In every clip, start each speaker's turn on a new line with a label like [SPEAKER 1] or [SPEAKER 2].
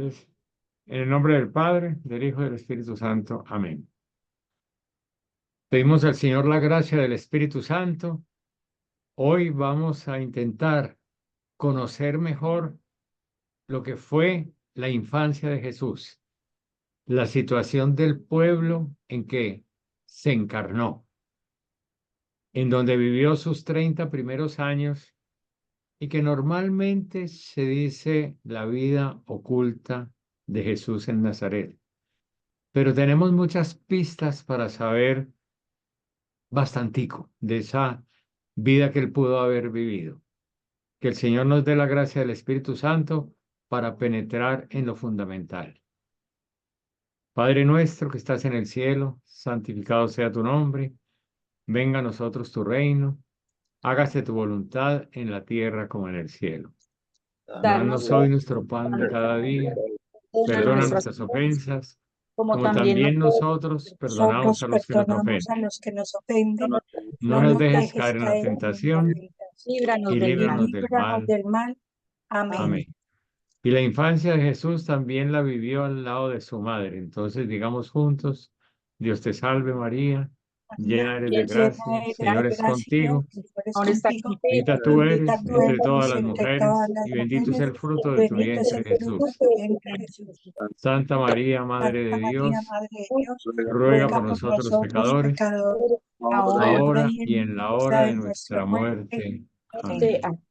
[SPEAKER 1] Entonces, en el nombre del Padre, del Hijo y del Espíritu Santo. Amén. Pedimos al Señor la gracia del Espíritu Santo. Hoy vamos a intentar conocer mejor lo que fue la infancia de Jesús, la situación del pueblo en que se encarnó, en donde vivió sus 30 primeros años y que normalmente se dice la vida oculta de Jesús en Nazaret. Pero tenemos muchas pistas para saber bastantico de esa vida que él pudo haber vivido. Que el Señor nos dé la gracia del Espíritu Santo para penetrar en lo fundamental. Padre nuestro que estás en el cielo, santificado sea tu nombre, venga a nosotros tu reino, hágase tu voluntad en la tierra como en el cielo.
[SPEAKER 2] Danos
[SPEAKER 1] Danos hoy nuestro pan de cada día, perdona
[SPEAKER 2] nuestras
[SPEAKER 1] nuestras ofensas,
[SPEAKER 2] como
[SPEAKER 1] como
[SPEAKER 2] también
[SPEAKER 1] también nosotros perdonamos
[SPEAKER 3] Nosotros
[SPEAKER 1] a los que nos
[SPEAKER 3] perdonamos a
[SPEAKER 1] ofenden.
[SPEAKER 3] los que nos ofenden.
[SPEAKER 1] No
[SPEAKER 3] No
[SPEAKER 1] nos
[SPEAKER 3] nos
[SPEAKER 1] dejes
[SPEAKER 3] dejes
[SPEAKER 1] caer en la
[SPEAKER 3] caer en la
[SPEAKER 1] tentación
[SPEAKER 3] tentación
[SPEAKER 2] líbranos
[SPEAKER 1] y
[SPEAKER 2] del
[SPEAKER 3] y
[SPEAKER 2] mal.
[SPEAKER 1] líbranos del
[SPEAKER 3] líbranos
[SPEAKER 1] mal.
[SPEAKER 3] del mal. Amén.
[SPEAKER 1] Amén. Y la infancia de Jesús también la vivió al lado de su madre. Entonces, digamos juntos, Dios te salve María, llena eres de
[SPEAKER 3] Llena
[SPEAKER 1] gracia, el
[SPEAKER 3] eres
[SPEAKER 1] Señor
[SPEAKER 3] de
[SPEAKER 1] es
[SPEAKER 3] gracia,
[SPEAKER 1] contigo,
[SPEAKER 3] el Señor es
[SPEAKER 2] Ahora está
[SPEAKER 3] contigo.
[SPEAKER 2] contigo.
[SPEAKER 1] bendita tú
[SPEAKER 3] Bendita
[SPEAKER 1] eres
[SPEAKER 3] tú
[SPEAKER 1] entre todas
[SPEAKER 3] eres
[SPEAKER 1] las
[SPEAKER 3] entre todas
[SPEAKER 1] mujeres
[SPEAKER 3] las
[SPEAKER 1] y bendito es
[SPEAKER 3] mujeres,
[SPEAKER 1] el fruto de tu
[SPEAKER 3] bendito es
[SPEAKER 1] vientre,
[SPEAKER 3] el fruto
[SPEAKER 1] Jesús.
[SPEAKER 3] de tu vientre, Jesús.
[SPEAKER 1] Santa María, Madre
[SPEAKER 3] Santa
[SPEAKER 1] de
[SPEAKER 3] María,
[SPEAKER 1] Dios,
[SPEAKER 3] Madre de Dios,
[SPEAKER 1] ruega
[SPEAKER 3] ruega
[SPEAKER 1] por
[SPEAKER 3] por
[SPEAKER 1] nosotros
[SPEAKER 3] nosotros
[SPEAKER 1] pecadores,
[SPEAKER 3] pecadores, ahora
[SPEAKER 1] ahora
[SPEAKER 3] y
[SPEAKER 1] y
[SPEAKER 3] en
[SPEAKER 1] en la
[SPEAKER 3] la hora
[SPEAKER 1] hora de
[SPEAKER 3] de nuestra
[SPEAKER 1] nuestra
[SPEAKER 3] muerte.
[SPEAKER 1] muerte.
[SPEAKER 3] Amén.
[SPEAKER 1] Amén.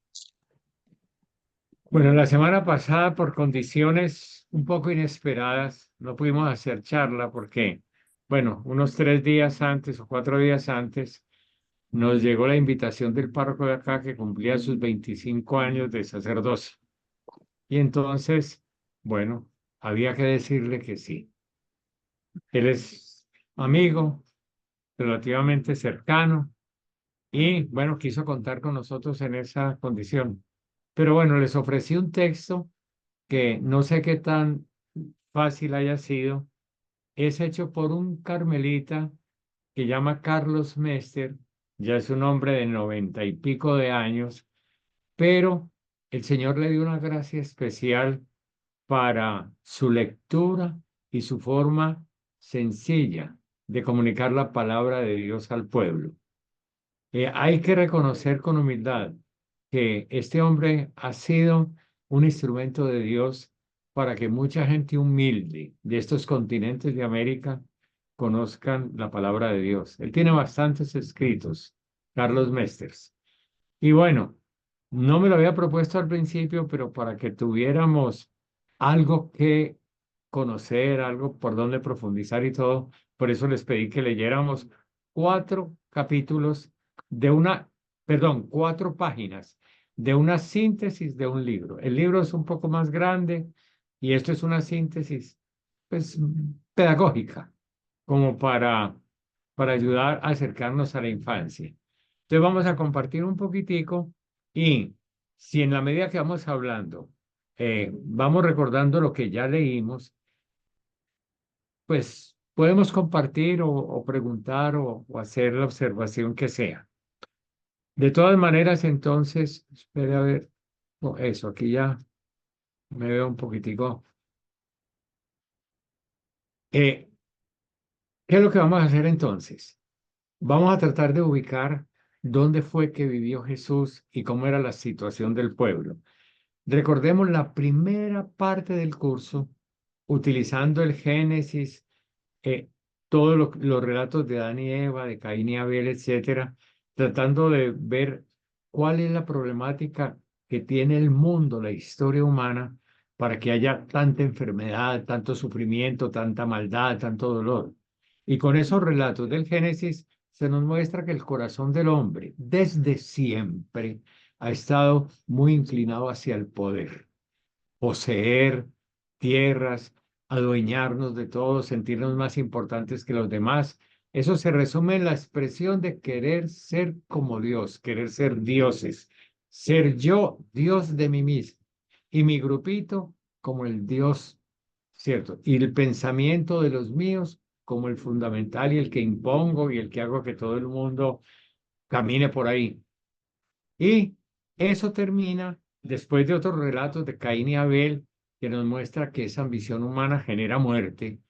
[SPEAKER 1] Bueno, la semana pasada, por condiciones un poco inesperadas, no pudimos hacer charla porque, bueno, unos 3 días antes o 4 días antes, nos llegó la invitación del párroco de acá que cumplía sus 25 años de sacerdocio. Y entonces, bueno, había que decirle que sí. Él es amigo, relativamente cercano, y, bueno, quiso contar con nosotros en esa condición. Pero bueno, les ofrecí un texto que no sé qué tan fácil haya sido, es hecho por un carmelita que llama Carlos Mester, ya es un hombre de 90 y pico de años, pero el Señor le dio una gracia especial para su lectura y su forma sencilla de comunicar la palabra de Dios al pueblo. Hay que reconocer con humildad que este hombre ha sido un instrumento de Dios para que mucha gente humilde de estos continentes de América conozcan la palabra de Dios. Él tiene bastantes escritos, Carlos Mesters. Y bueno, no me lo había propuesto al principio, pero para que tuviéramos algo que conocer, algo por donde profundizar y todo, por eso les pedí que leyéramos 4 capítulos de una, perdón, 4 páginas de una síntesis de un libro. El libro es un poco más grande y esto es una síntesis, pues, pedagógica, como para ayudar a acercarnos a la infancia. Entonces vamos a compartir un poquitico y si en la medida que vamos hablando, vamos recordando lo que ya leímos, pues podemos compartir o preguntar o hacer la observación que sea. De todas maneras, entonces, espere a ver, eso, aquí ya me veo un poquitico. Eh, ¿Qué es lo que vamos a hacer entonces? Vamos a tratar de ubicar dónde fue que vivió Jesús y cómo era la situación del pueblo. Recordemos la primera parte del curso, utilizando el Génesis, todos los relatos de Adán y Eva, de Caín y Abel, etcétera, tratando de ver cuál es la problemática que tiene el mundo, la historia humana, para que haya tanta enfermedad, tanto sufrimiento, tanta maldad, tanto dolor. Y con esos relatos del Génesis se nos muestra que el corazón del hombre, desde siempre, ha estado muy inclinado hacia el poder, poseer tierras, adueñarnos de todo, sentirnos más importantes que los demás. Eso se resume en la expresión de querer ser como Dios, querer ser dioses, ser yo Dios de mí mismo y mi grupito como el Dios, ¿cierto? Y el pensamiento de los míos como el fundamental y el que impongo y el que hago que todo el mundo camine por ahí. Y eso termina después de otros relatos de Caín y Abel, que nos muestra que esa ambición humana genera muerte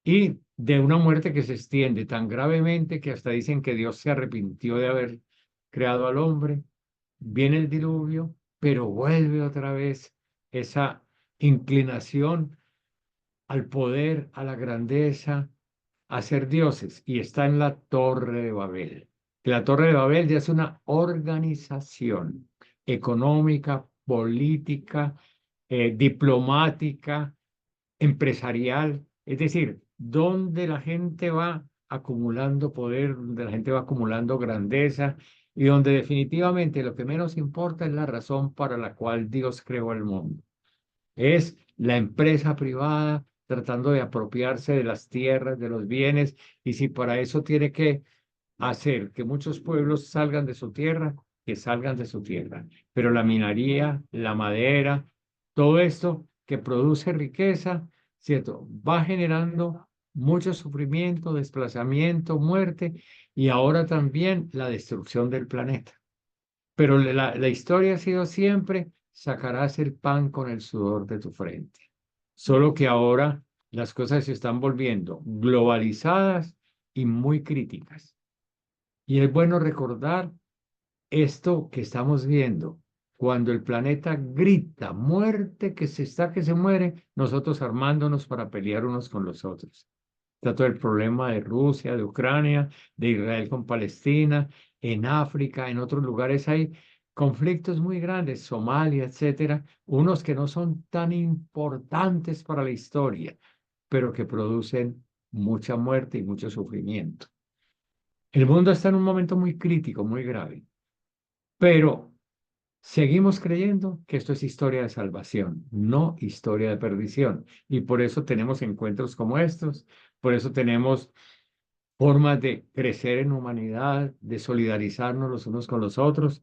[SPEAKER 1] y de una muerte que se extiende tan gravemente que hasta dicen que Dios se arrepintió de haber creado al hombre. Viene el diluvio, pero vuelve otra vez esa inclinación al poder, a la grandeza, a ser dioses, y está en la Torre de Babel. Que la Torre de Babel ya es una organización económica, política, diplomática, empresarial, es decir, donde la gente va acumulando poder, donde la gente va acumulando grandeza y donde definitivamente lo que menos importa es la razón para la cual Dios creó el mundo. Es la empresa privada tratando de apropiarse de las tierras, de los bienes, y si para eso tiene que hacer que muchos pueblos salgan de su tierra, que salgan de su tierra. Pero la minería, la madera, todo esto que produce riqueza, ¿cierto? Va generando mucho sufrimiento, desplazamiento, muerte y ahora también la destrucción del planeta. Pero la historia ha sido siempre, sacarás el pan con el sudor de tu frente. Solo que ahora las cosas se están volviendo globalizadas y muy críticas. Y es bueno recordar esto que estamos viendo. Cuando el planeta grita muerte, que se muere, nosotros armándonos para pelear unos con los otros. Está todo el problema de Rusia, de Ucrania, de Israel con Palestina, en África, en otros lugares hay conflictos muy grandes, Somalia, etcétera, unos que no son tan importantes para la historia, pero que producen mucha muerte y mucho sufrimiento. El mundo está en un momento muy crítico, muy grave, pero seguimos creyendo que esto es historia de salvación, no historia de perdición. Y por eso tenemos encuentros como estos, por eso tenemos formas de crecer en humanidad, de solidarizarnos los unos con los otros.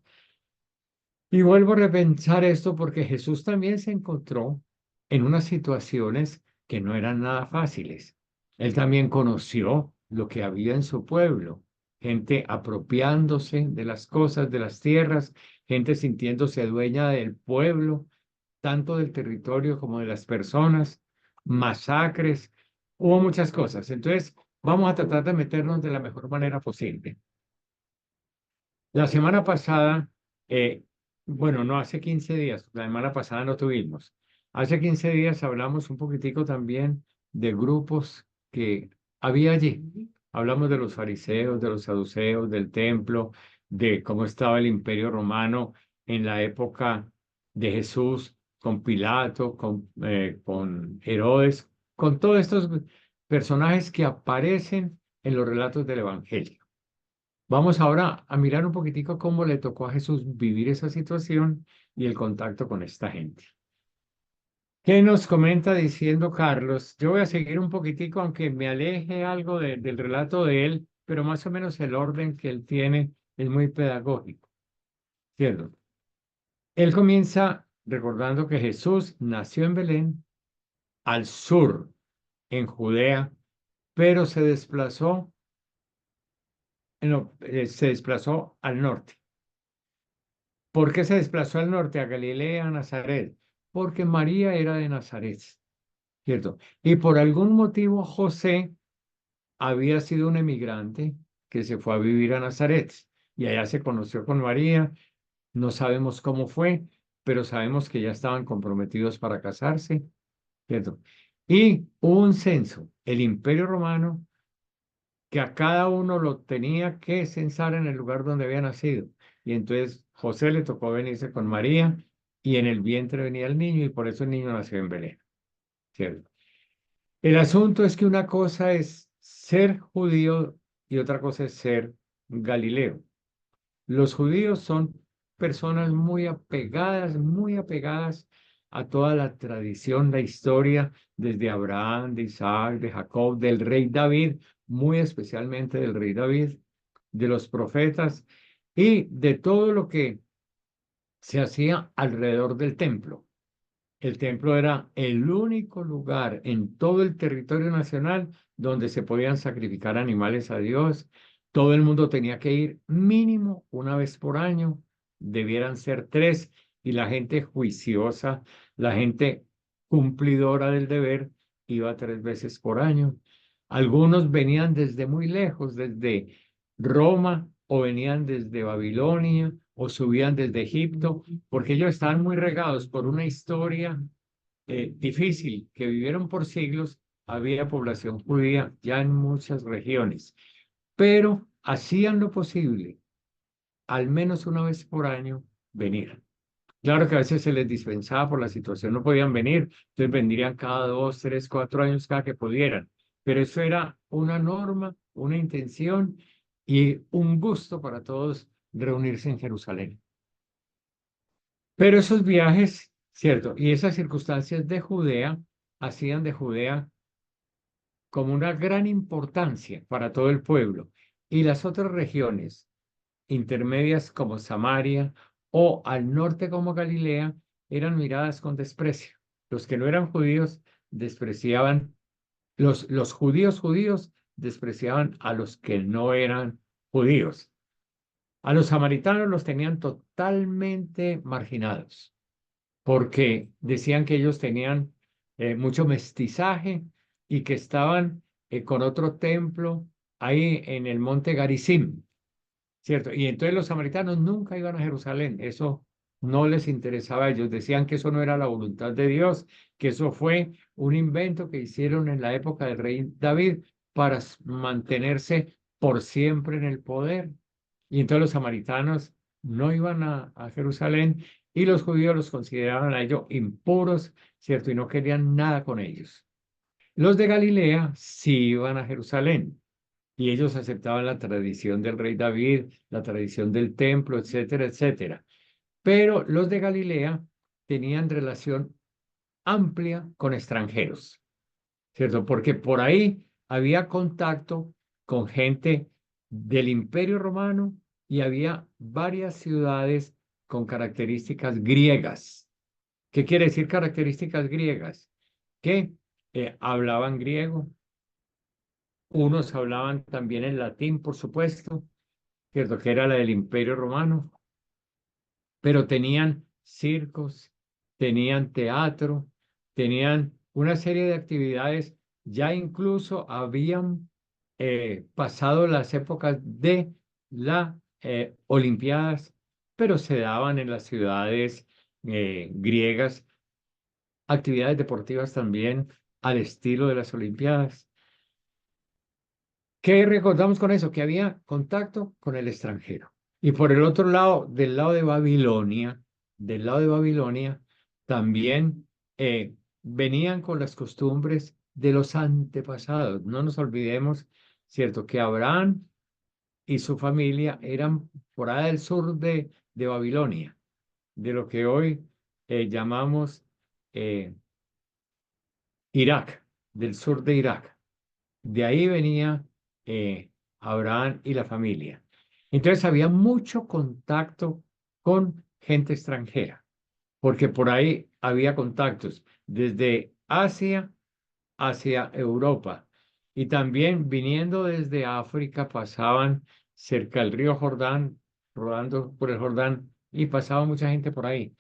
[SPEAKER 1] Y vuelvo a repensar esto porque Jesús también se encontró en unas situaciones que no eran nada fáciles. Él también conoció lo que había en su pueblo, gente apropiándose de las cosas, de las tierras, gente sintiéndose dueña del pueblo, tanto del territorio como de las personas, masacres, hubo muchas cosas. Entonces, vamos a tratar de meternos de la mejor manera posible. La semana pasada, eh, bueno, no hace 15 días, la semana pasada no tuvimos. Hace 15 días hablamos un poquitico también de grupos que había allí. Hablamos de los fariseos, de los saduceos, del templo, de cómo estaba el imperio romano en la época de Jesús, con Pilato, con Herodes, con todos estos personajes que aparecen en los relatos del Evangelio. Vamos ahora a mirar un poquitico cómo le tocó a Jesús vivir esa situación y el contacto con esta gente. ¿Qué nos comenta diciendo Carlos? Yo voy a seguir un poquitico, aunque me aleje algo del relato de él, pero más o menos el orden que él tiene es muy pedagógico, ¿cierto? Él comienza recordando que Jesús nació en Belén, al sur, en Judea, pero se desplazó al norte. ¿Por qué se desplazó al norte, a Galilea, a Nazaret? Porque María era de Nazaret, ¿cierto? Y por algún motivo José había sido un emigrante que se fue a vivir a Nazaret y allá se conoció con María. No sabemos cómo fue, pero sabemos que ya estaban comprometidos para casarse, ¿cierto? Y hubo un censo, el Imperio Romano, que a cada uno lo tenía que censar en el lugar donde había nacido. Y entonces José le tocó venirse con María y en el vientre venía el niño y por eso el niño nació en Belén, ¿cierto? El asunto es que una cosa es ser judío y otra cosa es ser galileo. Los judíos son personas muy apegadas a toda la tradición, la historia, desde Abraham, de Isaac, de Jacob, del rey David, muy especialmente del rey David, de los profetas y de todo lo que se hacía alrededor del templo. El templo era el único lugar en todo el territorio nacional donde se podían sacrificar animales a Dios. Todo el mundo tenía que ir mínimo una vez por año, debieran ser tres, y la gente juiciosa, la gente cumplidora del deber, iba 3 veces por año. Algunos venían desde muy lejos, desde Roma, o venían desde Babilonia, o subían desde Egipto, porque ellos estaban muy regados por una historia difícil que vivieron por siglos. Había población judía ya en muchas regiones, pero hacían lo posible, al menos una vez por año, venir. Claro que a veces se les dispensaba por la situación, no podían venir, entonces vendrían cada 2, 3, 4 años, cada que pudieran. Pero eso era una norma, una intención y un gusto para todos reunirse en Jerusalén. Pero esos viajes, cierto, y esas circunstancias de Judea hacían de Judea como una gran importancia para todo el pueblo. Y las otras regiones intermedias como Samaria o al norte como Galilea eran miradas con desprecio. Los que no eran judíos despreciaban, los judíos despreciaban a los que no eran judíos. A los samaritanos los tenían totalmente marginados porque decían que ellos tenían mucho mestizaje y que estaban con otro templo ahí en el monte Garizim, ¿cierto? Y entonces los samaritanos nunca iban a Jerusalén, eso no les interesaba a ellos, decían que eso no era la voluntad de Dios, que eso fue un invento que hicieron en la época del rey David para mantenerse por siempre en el poder. Y entonces los samaritanos no iban a Jerusalén y los judíos los consideraban a ellos impuros, ¿cierto? Y no querían nada con ellos. Los de Galilea sí iban a Jerusalén y ellos aceptaban la tradición del rey David, la tradición del templo, etcétera, etcétera. Pero los de Galilea tenían relación amplia con extranjeros, ¿cierto? Porque por ahí había contacto con gente del Imperio Romano y había varias ciudades con características griegas. ¿Qué quiere decir características griegas? Que hablaban griego, unos hablaban también en latín, por supuesto, ¿cierto? Que era la del Imperio Romano, pero tenían circos, tenían teatro, tenían una serie de actividades, ya incluso habían pasado las épocas de las Olimpiadas, pero se daban en las ciudades griegas actividades deportivas también al estilo de las Olimpiadas. ¿Qué recordamos con eso? Que había contacto con el extranjero. Y por el otro lado, del lado de Babilonia, también venían con las costumbres de los antepasados. No nos olvidemos, ¿cierto? Que Abraham y su familia eran por allá del sur de Babilonia, de lo que hoy llamamos eh, Irak, del sur de Irak. De ahí venía Abraham y la familia. Entonces había mucho contacto con gente extranjera, porque por ahí había contactos desde Asia hacia Europa. Y también viniendo desde África pasaban cerca del río Jordán, rodando por el Jordán, y pasaba mucha gente por ahí.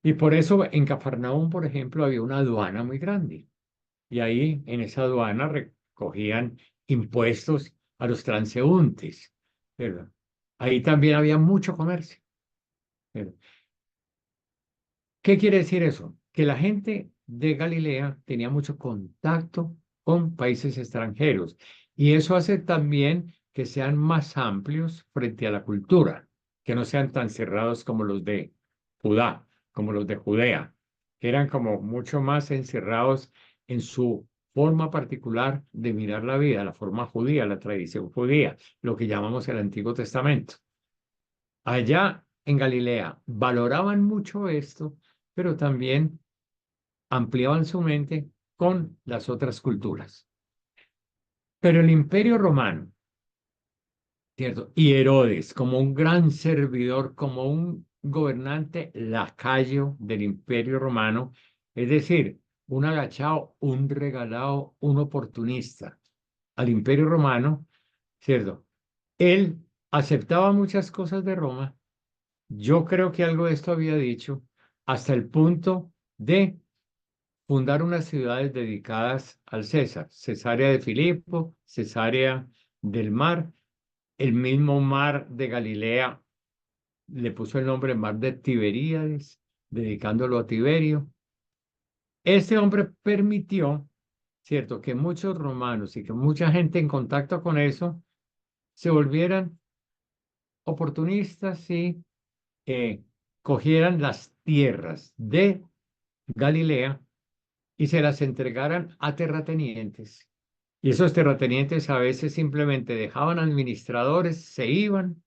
[SPEAKER 1] Y por eso en Cafarnaúm, por ejemplo, había una aduana muy grande. Y ahí en esa aduana recogían impuestos a los transeúntes, ¿verdad? Ahí también había mucho comercio, ¿verdad? ¿Qué quiere decir eso? Que la gente de Galilea tenía mucho contacto con países extranjeros y eso hace también que sean más amplios frente a la cultura, que no sean tan cerrados como los de Judá, como los de Judea, que eran como mucho más encerrados en su forma particular de mirar la vida, la forma judía, la tradición judía, lo que llamamos el Antiguo Testamento. Allá en Galilea valoraban mucho esto, pero también ampliaban su mente con las otras culturas. Pero el Imperio Romano, ¿cierto? Y Herodes, como un gran servidor, como un gobernante lacayo del Imperio Romano, es decir, un agachado, un regalado, un oportunista al Imperio Romano, ¿cierto? Él aceptaba muchas cosas de Roma. Yo creo que algo de esto había dicho hasta el punto de fundar unas ciudades dedicadas al César, Cesarea de Filipo, Cesarea del Mar, el mismo mar de Galilea le puso el nombre mar de Tiberíades, dedicándolo a Tiberio. Este hombre permitió, cierto, que muchos romanos y que mucha gente en contacto con eso se volvieran oportunistas y eh, cogieran las tierras de Galilea y se las entregaran a terratenientes. Y esos terratenientes a veces simplemente dejaban administradores, se iban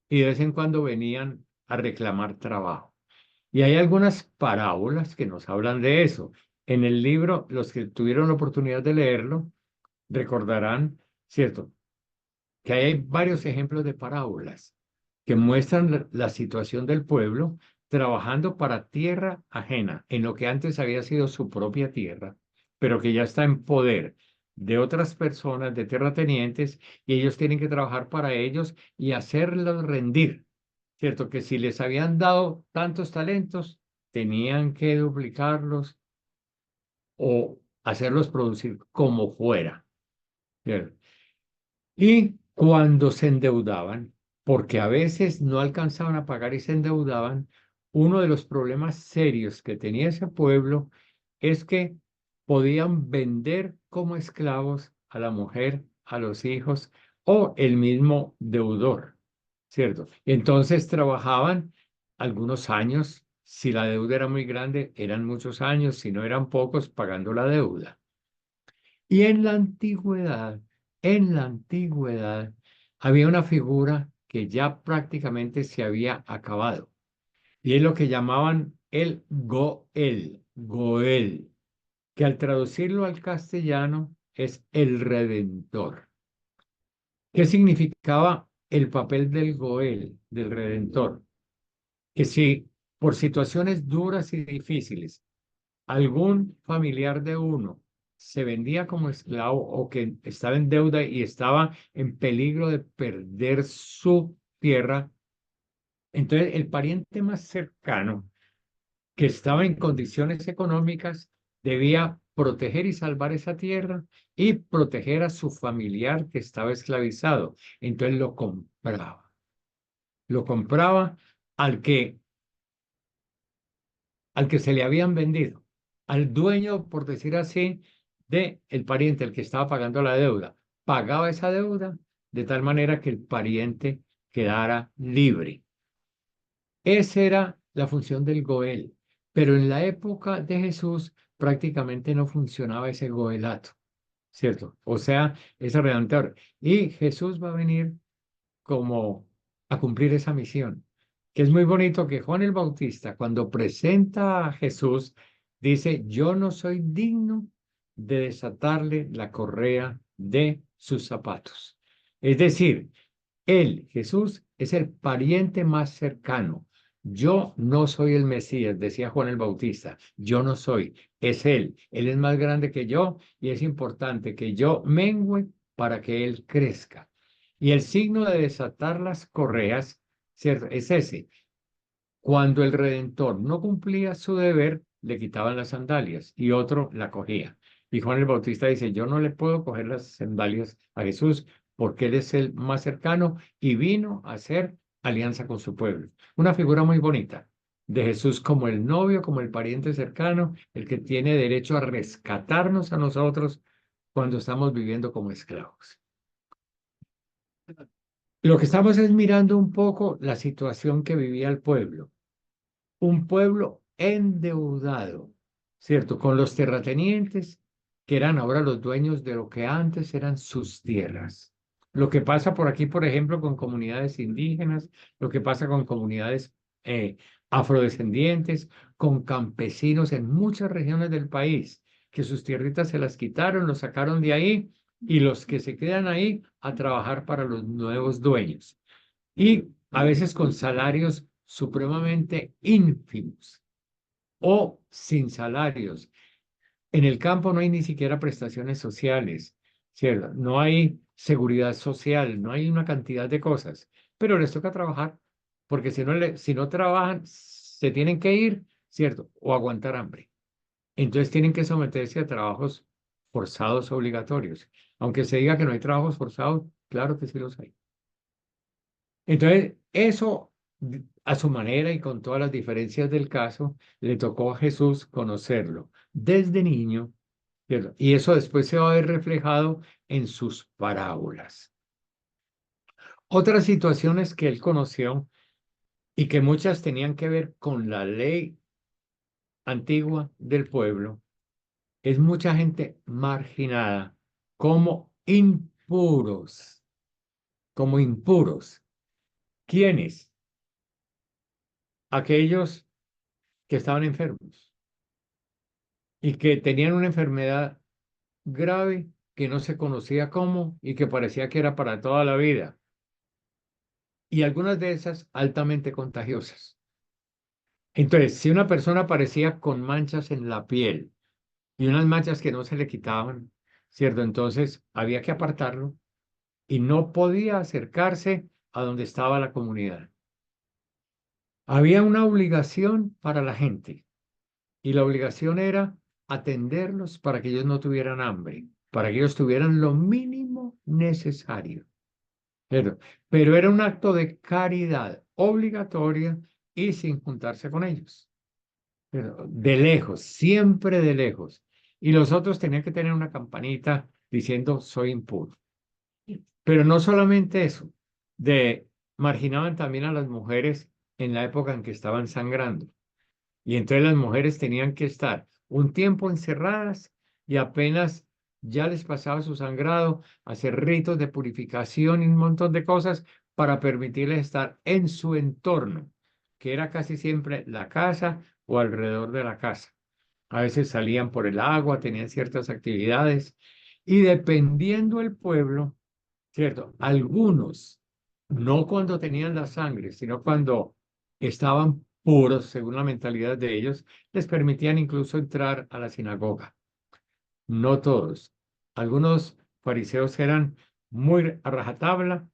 [SPEAKER 1] y de vez en cuando venían a reclamar trabajo. Y hay algunas parábolas que nos hablan de eso. En el libro, los que tuvieron la oportunidad de leerlo, recordarán, ¿cierto? Que hay varios ejemplos de parábolas que muestran la situación del pueblo trabajando para tierra ajena, en lo que antes había sido su propia tierra, pero que ya está en poder de otras personas, de terratenientes, y ellos tienen que trabajar para ellos y hacerlos rendir, ¿cierto? Que si les habían dado tantos talentos, tenían que duplicarlos o hacerlos producir como fuera, ¿cierto? Y cuando se endeudaban, porque a veces no alcanzaban a pagar y se endeudaban, uno de los problemas serios que tenía ese pueblo es que podían vender como esclavos a la mujer, a los hijos o el mismo deudor, ¿cierto? Entonces trabajaban algunos años, si la deuda era muy grande, eran muchos años, si no eran pocos, pagando la deuda. Y en la antigüedad, había una figura que ya prácticamente se había acabado. Y es lo que llamaban el Goel, que al traducirlo al castellano es el Redentor. ¿Qué significaba el papel del Goel, del Redentor? Que si por situaciones duras y difíciles algún familiar de uno se vendía como esclavo o que estaba en deuda y estaba en peligro de perder su tierra, entonces el pariente más cercano que estaba en condiciones económicas debía proteger y salvar esa tierra y proteger a su familiar que estaba esclavizado. Entonces lo compraba al que al que se le habían vendido, al dueño, por decir así, de el pariente, el que estaba pagando la deuda. Pagaba esa deuda de tal manera que el pariente quedara libre. Esa era la función del Goel, pero en la época de Jesús prácticamente no funcionaba ese Goelato, ¿cierto? O sea, ese redentor. Y Jesús va a venir como a cumplir esa misión. Que es muy bonito que Juan el Bautista, cuando presenta a Jesús, dice, yo no soy digno de desatarle la correa de sus zapatos. Es decir, él, Jesús, es el pariente más cercano. Yo no soy el Mesías, decía Juan el Bautista. Yo no soy, es Él. Él es más grande que yo y es importante que yo mengüe para que Él crezca. Y el signo de desatar las correas, ¿cierto? Es ese. Cuando el Redentor no cumplía su deber, le quitaban las sandalias y otro la cogía. Y Juan el Bautista dice, yo no le puedo coger las sandalias a Jesús porque él es el más cercano y vino a hacer alianza con su pueblo. Una figura muy bonita de Jesús como el novio, como el pariente cercano, el que tiene derecho a rescatarnos a nosotros cuando estamos viviendo como esclavos. Lo que estamos es mirando un poco la situación que vivía el pueblo. Un pueblo endeudado, ¿cierto? Con los terratenientes, que eran ahora los dueños de lo que antes eran sus tierras. Lo que pasa por aquí, por ejemplo, con comunidades indígenas, lo que pasa con comunidades afrodescendientes, con campesinos en muchas regiones del país, que sus tierritas se las quitaron, los sacaron de ahí y los que se quedan ahí a trabajar para los nuevos dueños y a veces con salarios supremamente ínfimos o sin salarios. En el campo no hay ni siquiera prestaciones sociales, ¿cierto? No hay seguridad social, no hay una cantidad de cosas, pero les toca trabajar porque si no trabajan, se tienen que ir, ¿cierto? O aguantar hambre. Entonces tienen que someterse a trabajos forzados obligatorios. Aunque se diga que no hay trabajos forzados, claro que sí los hay. Entonces, eso a su manera y con todas las diferencias del caso, le tocó a Jesús conocerlo desde niño, ¿cierto? Y eso después se va a ver reflejado en sus parábolas. Otras situaciones que él conoció y que muchas tenían que ver con la ley antigua del pueblo, es mucha gente marginada como impuros, como impuros. ¿Quiénes? Aquellos que estaban enfermos y que tenían una enfermedad grave que no se conocía cómo y que parecía que era para toda la vida. Y algunas de esas altamente contagiosas. Entonces, si una persona aparecía con manchas en la piel y unas manchas que no se le quitaban, ¿cierto? Entonces había que apartarlo y no podía acercarse a donde estaba la comunidad. Había una obligación para la gente y la obligación era atenderlos para que ellos no tuvieran hambre, para que ellos tuvieran lo mínimo necesario. Pero era un acto de caridad obligatoria y sin juntarse con ellos. Pero de lejos, siempre de lejos. Y los otros tenían que tener una campanita diciendo soy impuro. Pero no solamente eso, de marginaban también a las mujeres en la época en que estaban sangrando. Y entonces las mujeres tenían que estar un tiempo encerradas y apenas ya les pasaba su sangrado, hacer ritos de purificación y un montón de cosas para permitirles estar en su entorno, que era casi siempre la casa o alrededor de la casa. A veces salían por el agua, tenían ciertas actividades y dependiendo el pueblo, ¿cierto? Algunos, no cuando tenían la sangre, sino cuando estaban puros, según la mentalidad de ellos, les permitían incluso entrar a la sinagoga. No todos. Algunos fariseos eran muy a rajatabla,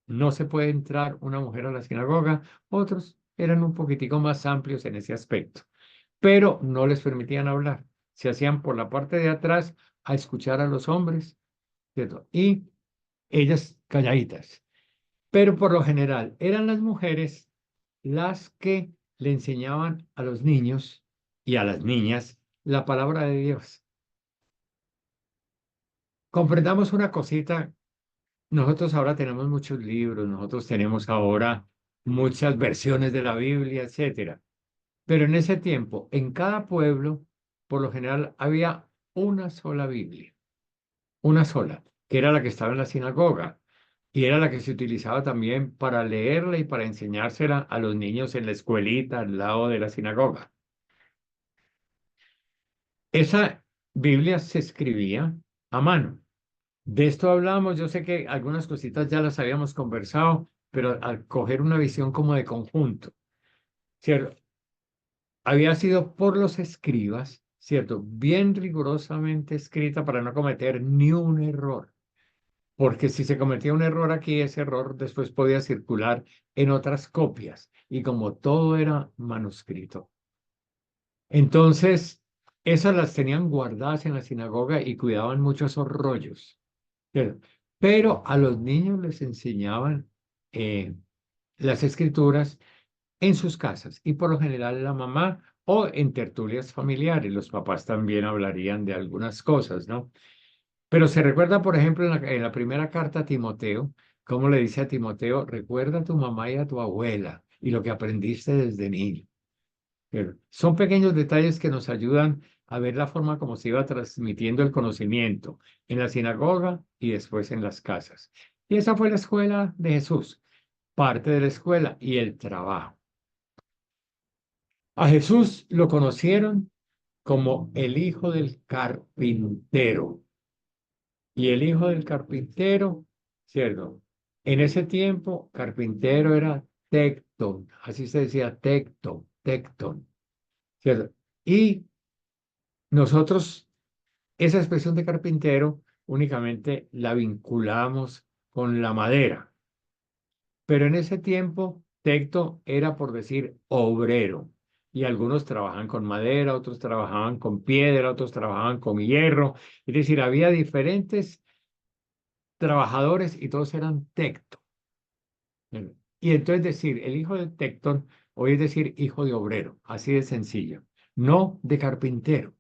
[SPEAKER 1] no se puede entrar una mujer a la sinagoga, otros eran un poquitico más amplios en ese aspecto, pero no les permitían hablar. Se hacían por la parte de atrás a escuchar a los hombres, ¿cierto? Y ellas calladitas. Pero por lo general eran las mujeres las que le enseñaban a los niños y a las niñas la palabra de Dios. Comprendamos una cosita, nosotros ahora tenemos muchos libros, nosotros tenemos ahora muchas versiones de la Biblia, etcétera. Pero en ese tiempo, en cada pueblo, por lo general, había una sola Biblia, una sola, que era la que estaba en la sinagoga. Y era la que se utilizaba también para leerla y para enseñársela a los niños en la escuelita al lado de la sinagoga. Esa Biblia se escribía a mano. De esto hablamos, yo sé que algunas cositas ya las habíamos conversado, pero al coger una visión como de conjunto, ¿cierto? Había sido por los escribas, ¿cierto? Bien rigurosamente escrita para no cometer ni un error. Porque si se cometía un error aquí, ese error después podía circular en otras copias. Y como todo era manuscrito. Entonces, esas las tenían guardadas en la sinagoga y cuidaban mucho esos rollos. Pero a los niños les enseñaban eh, las escrituras en sus casas y por lo general la mamá o en tertulias familiares. Los papás también hablarían de algunas cosas, ¿no? Pero se recuerda, por ejemplo, en la primera carta a Timoteo, cómo le dice a Timoteo, recuerda a tu mamá y a tu abuela y lo que aprendiste desde niño. Pero son pequeños detalles que nos ayudan a ver la forma como se iba transmitiendo el conocimiento en la sinagoga y después en las casas. Y esa fue la escuela de Jesús, parte de la escuela y el trabajo. A Jesús lo conocieron como el hijo del carpintero. Y el hijo del carpintero, ¿cierto? En ese tiempo, carpintero era tecton, así se decía tecton, ¿cierto? Y nosotros, esa expresión de carpintero únicamente la vinculamos con la madera, pero en ese tiempo, tecto era por decir obrero. y algunos trabajan con madera, otros trabajaban con piedra, otros trabajaban con hierro. Es decir, había diferentes trabajadores y todos eran tecto. Y entonces decir, el hijo de tecton, hoy es decir, hijo de obrero, así de sencillo, no de carpintero,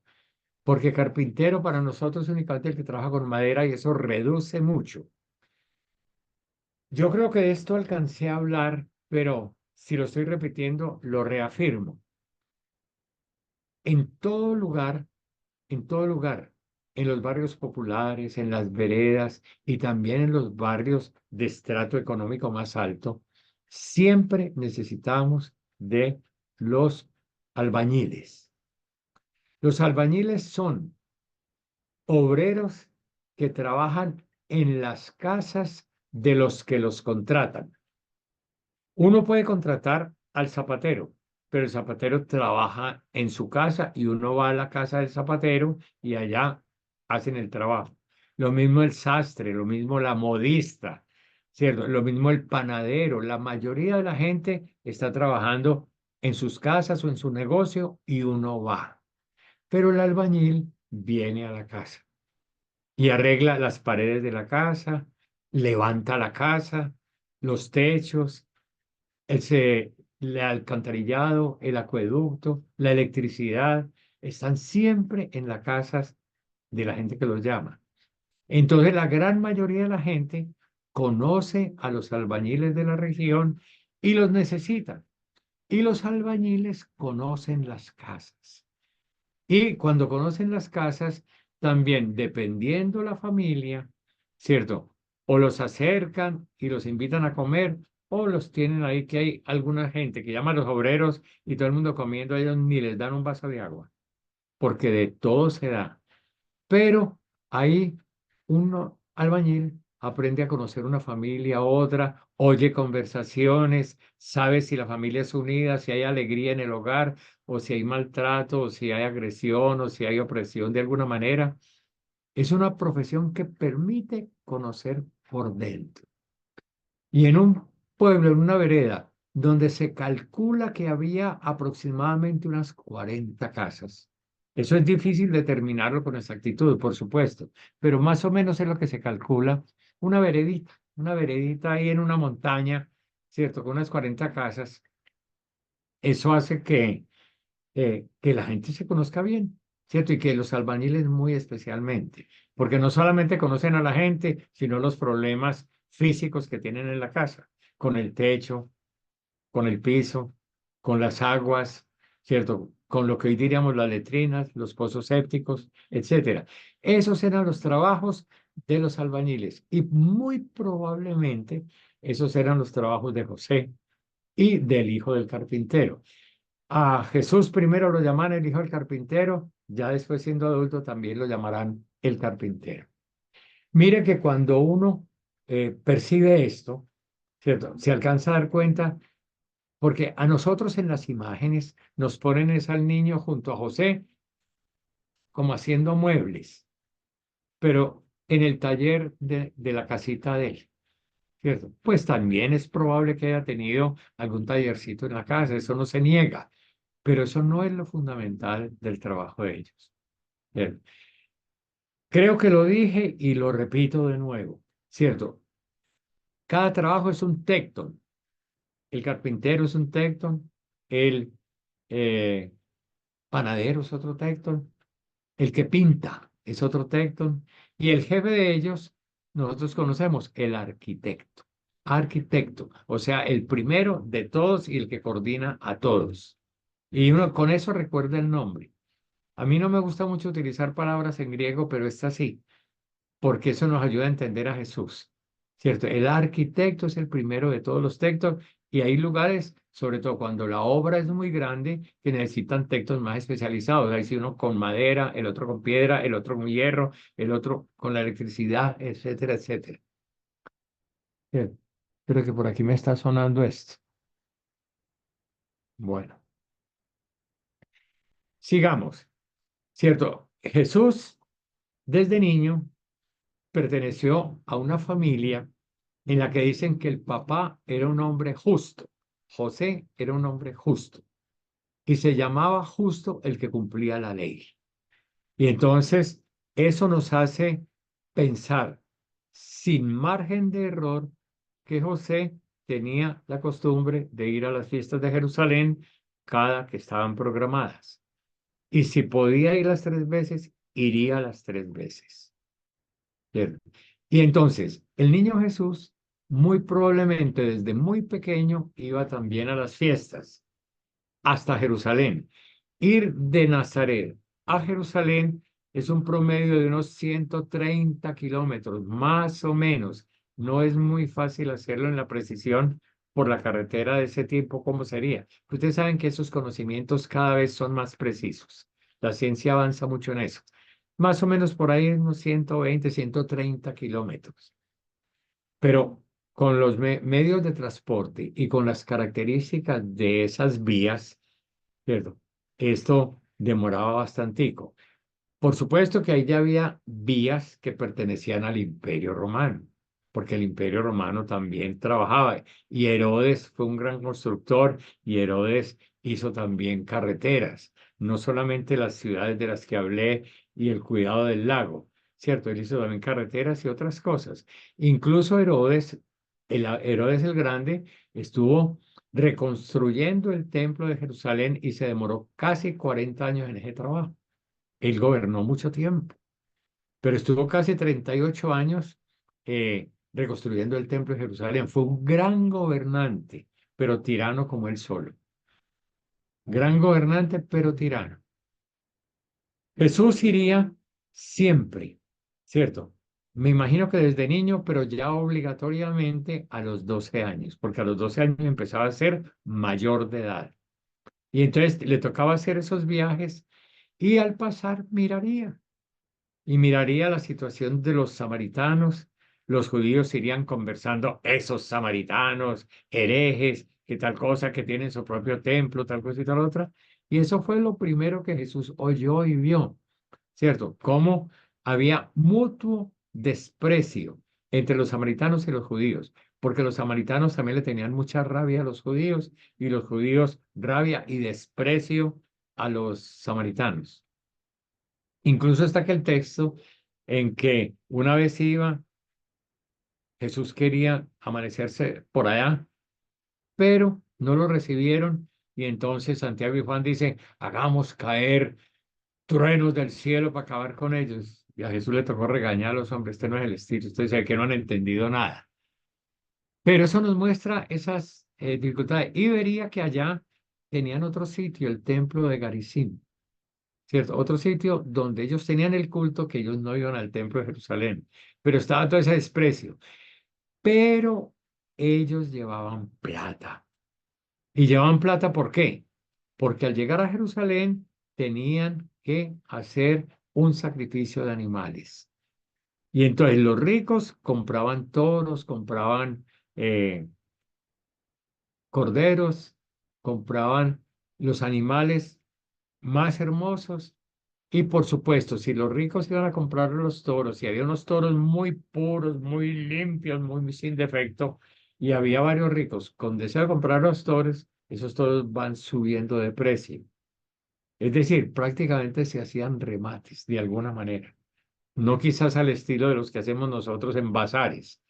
[SPEAKER 1] porque carpintero para nosotros es únicamente el que trabaja con madera y eso reduce mucho. Yo creo que de esto alcancé a hablar, pero si lo estoy repitiendo, lo reafirmo. En todo lugar, en todo lugar, en los barrios populares, en las veredas y también en los barrios de estrato económico más alto, siempre necesitamos de los albañiles. Los albañiles son obreros que trabajan en las casas de los que los contratan. Uno puede contratar al zapatero, pero el zapatero trabaja en su casa y uno va a la casa del zapatero y allá hacen el trabajo. Lo mismo el sastre, lo mismo la modista, ¿cierto? Lo mismo el panadero. La mayoría de la gente está trabajando en sus casas o en su negocio y uno va. Pero el albañil viene a la casa y arregla las paredes de la casa, levanta la casa, los techos, el alcantarillado, el acueducto, la electricidad, están siempre en las casas de la gente que los llama. Entonces, la gran mayoría de la gente conoce a los albañiles de la región y los necesita. Y los albañiles conocen las casas. Y cuando conocen las casas, también dependiendo la familia, ¿cierto? O los acercan y los invitan a comer, o los tienen ahí que hay alguna gente que llama a los obreros y todo el mundo comiendo, ellos ni les dan un vaso de agua, porque de todo se da. Pero ahí uno, albañil, aprende a conocer una familia, otra, oye conversaciones, sabe si la familia es unida, si hay alegría en el hogar, o si hay maltrato, o si hay agresión, o si hay opresión de alguna manera. Es una profesión que permite conocer por dentro. Y en un pueblo, en una vereda, donde se calcula que había aproximadamente unas 40 casas. Eso es difícil determinarlo con exactitud, por supuesto, pero más o menos es lo que se calcula. Una veredita ahí en una montaña, ¿cierto? Con unas 40 casas. Eso hace que la gente se conozca bien, ¿cierto? Y que los albañiles muy especialmente, porque no solamente conocen a la gente, sino los problemas físicos que tienen en la casa, con el techo, con el piso, con las aguas, ¿cierto? Con lo que hoy diríamos las letrinas, los pozos sépticos, etcétera. Esos eran los trabajos de los albañiles y muy probablemente esos eran los trabajos de José y del hijo del carpintero. A Jesús primero lo llaman el hijo del carpintero, ya después siendo adulto también lo llamarán el carpintero. Mire que cuando uno percibe esto, ¿cierto? Se alcanza a dar cuenta, porque a nosotros en las imágenes nos ponen es al niño junto a José como haciendo muebles, pero en el taller de la casita de él, ¿cierto? Pues también es probable que haya tenido algún tallercito en la casa, eso no se niega, pero eso no es lo fundamental del trabajo de ellos. Bien. Creo que lo dije y lo repito de nuevo, ¿cierto? Cada trabajo es un tecton. El carpintero es un tecton, el eh, panadero es otro tecton, el que pinta es otro tecton y el jefe de ellos, nosotros conocemos, el arquitecto. Arquitecto, o sea, el primero de todos y el que coordina a todos. Y uno con eso recuerda el nombre. A mí no me gusta mucho utilizar palabras en griego, pero esta sí, porque eso nos ayuda a entender a Jesús, ¿cierto? El arquitecto es el primero de todos los textos y hay lugares, sobre todo cuando la obra es muy grande, que necesitan textos más especializados. Hay si uno con madera, el otro con piedra, el otro con hierro, el otro con la electricidad, etcétera, etcétera. Bien, creo que por aquí me está sonando esto. Bueno, sigamos, ¿cierto? Jesús, desde niño, perteneció a una familia en la que dicen que el papá era un hombre justo. José era un hombre justo. y se llamaba justo el que cumplía la ley. Y entonces eso nos hace pensar sin margen de error que José tenía la costumbre de ir a las fiestas de Jerusalén cada que estaban programadas. Y si podía ir las 3 veces, iría las 3 veces. ¿Cierto? Y entonces, el niño Jesús muy probablemente desde muy pequeño iba también a las fiestas hasta Jerusalén. Ir de Nazaret a Jerusalén es un promedio de unos 130 kilómetros, más o menos. No es muy fácil hacerlo en la precisión por la carretera de ese tipo, ¿cómo sería? Ustedes saben que esos conocimientos cada vez son más precisos. La ciencia avanza mucho en eso. Más o menos por ahí unos 120, 130 kilómetros. Pero con los medios de transporte y con las características de esas vías, ¿cierto? Esto demoraba bastantico. Por supuesto que ahí ya había vías que pertenecían al Imperio Romano, porque el Imperio Romano también trabajaba. Y Herodes fue un gran constructor y Herodes hizo también carreteras, no solamente las ciudades de las que hablé y el cuidado del lago, ¿cierto? Él hizo también carreteras y otras cosas. Incluso Herodes, Herodes el Grande, estuvo reconstruyendo el templo de Jerusalén y se demoró casi 40 años en ese trabajo. Él gobernó mucho tiempo, pero estuvo casi 38 años reconstruyendo el templo de Jerusalén. Fue un gran gobernante, pero tirano como él solo. Gran gobernante, pero tirano. Jesús iría siempre, ¿cierto? Me imagino que desde niño, pero ya obligatoriamente a los 12 años, porque a los 12 años empezaba a ser mayor de edad. Y entonces le tocaba hacer esos viajes y al pasar miraría. Y miraría la situación de los samaritanos. Los judíos irían conversando, esos samaritanos, herejes, que tal cosa, que tienen su propio templo, tal cosa y tal otra. Y eso fue lo primero que Jesús oyó y vio, ¿cierto? Cómo había mutuo desprecio entre los samaritanos y los judíos, porque los samaritanos también le tenían mucha rabia a los judíos y los judíos rabia y desprecio a los samaritanos. Incluso está aquel texto en que una vez iba, Jesús quería amanecerse por allá, pero no lo recibieron. Y entonces Santiago y Juan dicen, hagamos caer truenos del cielo para acabar con ellos. Y a Jesús le tocó regañar a los hombres, este no es el estilo, ustedes saben que no han entendido nada. Pero eso nos muestra esas dificultades. Y vería que allá tenían otro sitio, el templo de Garizim. ¿Cierto? Otro sitio donde ellos tenían el culto, que ellos no iban al templo de Jerusalén, pero estaba todo ese desprecio. Pero ellos llevaban plata. ¿Y llevaban plata por qué? Porque al llegar a Jerusalén tenían que hacer un sacrificio de animales. Y entonces los ricos compraban toros, compraban eh, corderos, compraban los animales más hermosos. Y por supuesto, si los ricos iban a comprar los toros, y había unos toros muy puros, muy limpios, muy sin defecto, y había varios ricos con deseo de comprar los toros, esos toros van subiendo de precio. Es decir, prácticamente se hacían remates de alguna manera. No quizás al estilo de los que hacemos nosotros en bazares,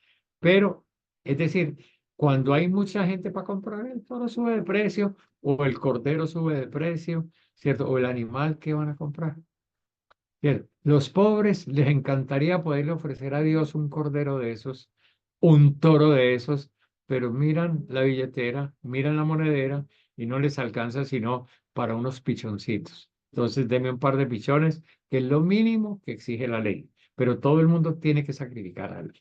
[SPEAKER 1] pero es decir, cuando hay mucha gente para comprar, el toro sube de precio, o el cordero sube de precio, ¿cierto? O el animal que van a comprar. Bien, los pobres les encantaría poderle ofrecer a Dios un cordero de esos, un toro de esos, pero miran la billetera, miran la monedera y no les alcanza sino para unos pichoncitos. Entonces, deme un par de pichones, que es lo mínimo que exige la ley, pero todo el mundo tiene que sacrificar algo.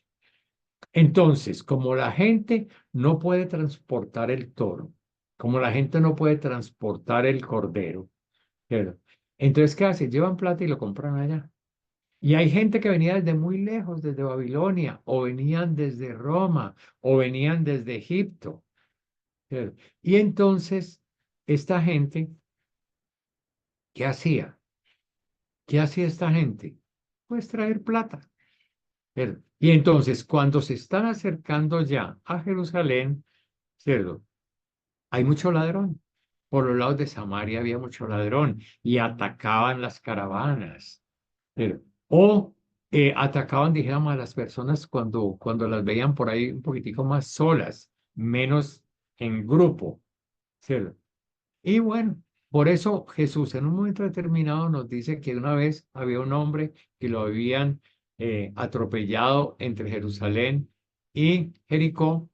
[SPEAKER 1] Entonces, como la gente no puede transportar el toro, como la gente no puede transportar el cordero, ¿cierto? Entonces, ¿qué hace? Llevan plata y lo compran allá. Y hay gente que venía desde muy lejos, desde Babilonia, o venían desde Roma, o venían desde Egipto. ¿Cierto? Y entonces, esta gente, ¿qué hacía? ¿Qué hacía esta gente? Pues traer plata. ¿Cierto? Y entonces, cuando se están acercando ya a Jerusalén, ¿cierto? Hay mucho ladrón, por los lados de Samaria había mucho ladrón y atacaban las caravanas. Pero- o atacaban, dijéramos, a las personas cuando las veían por ahí un poquitico más solas, menos en grupo, ¿cierto? Y bueno, por eso Jesús en un momento determinado nos dice que una vez había un hombre que lo habían atropellado entre Jerusalén y Jericó,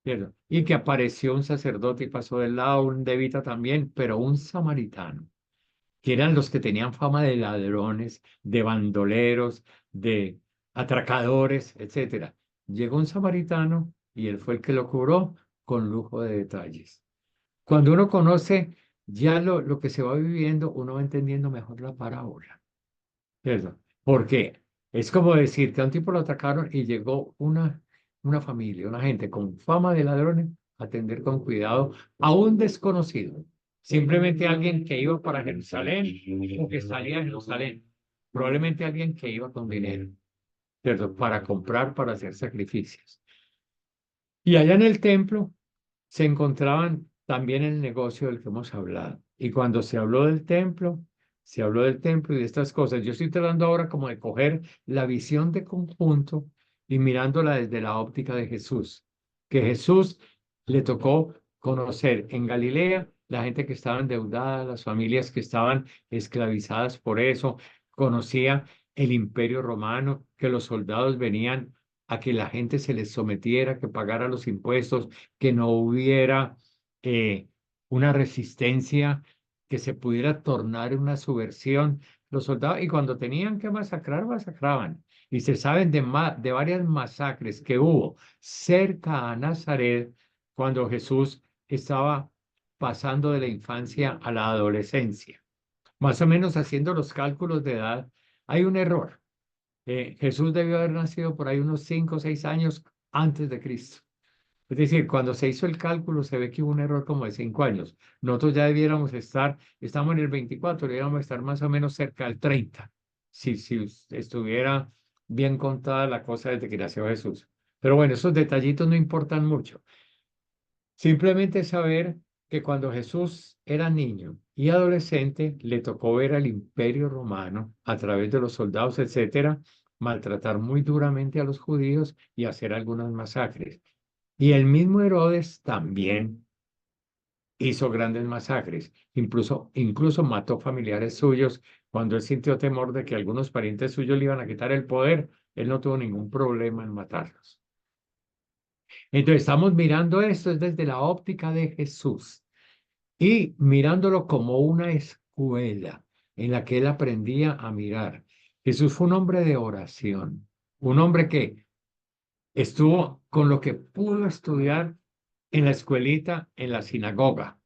[SPEAKER 1] ¿cierto? Y que apareció un sacerdote y pasó del lado, un levita también, pero un samaritano, que eran los que tenían fama de ladrones, de bandoleros, de atracadores, etcétera. Llegó un samaritano y él fue el que lo curó con lujo de detalles. Cuando uno conoce ya lo que se va viviendo, uno va entendiendo mejor la parábola, ¿cierto? Porque es como decir que a un tipo lo atacaron y llegó una familia, una gente con fama de ladrones a atender con cuidado a un desconocido, simplemente alguien que iba para Jerusalén o que salía de Jerusalén, probablemente alguien que iba con dinero, ¿cierto? Para comprar, para hacer sacrificios. Y allá en el templo se encontraban también el negocio del que hemos hablado. Y cuando se habló del templo, se habló del templo y de estas cosas. Yo estoy tratando ahora como de coger la visión de conjunto y mirándola desde la óptica de Jesús, que Jesús le tocó conocer en Galilea la gente que estaba endeudada, las familias que estaban esclavizadas por eso, conocía el imperio romano, que los soldados venían a que la gente se les sometiera, que pagara los impuestos, que no hubiera eh, una resistencia, que se pudiera tornar una subversión. Los soldados, y cuando tenían que masacrar, masacraban. Y se saben de varias masacres que hubo cerca a Nazaret cuando Jesús estaba pasando de la infancia a la adolescencia. Más o menos haciendo los cálculos de edad, hay un error. Jesús debió haber nacido por ahí unos 5 o 6 años antes de Cristo. Es decir, cuando se hizo el cálculo se ve que hubo un error como de 5 años. Nosotros ya debiéramos estar, estamos en el 24, debiéramos estar más o menos cerca del 30, si estuviera bien contada la cosa desde que nació Jesús. Pero bueno, esos detallitos no importan mucho. Simplemente saber que cuando Jesús era niño y adolescente, le tocó ver al imperio romano a través de los soldados, etcétera, maltratar muy duramente a los judíos y hacer algunas masacres. Y el mismo Herodes también hizo grandes masacres, incluso mató familiares suyos cuando él sintió temor de que algunos parientes suyos le iban a quitar el poder, él no tuvo ningún problema en matarlos. Entonces estamos mirando esto es desde la óptica de Jesús y mirándolo como una escuela en la que él aprendía a mirar. Jesús fue un hombre de oración, un hombre que estuvo con lo que pudo estudiar en la escuelita, en la sinagoga,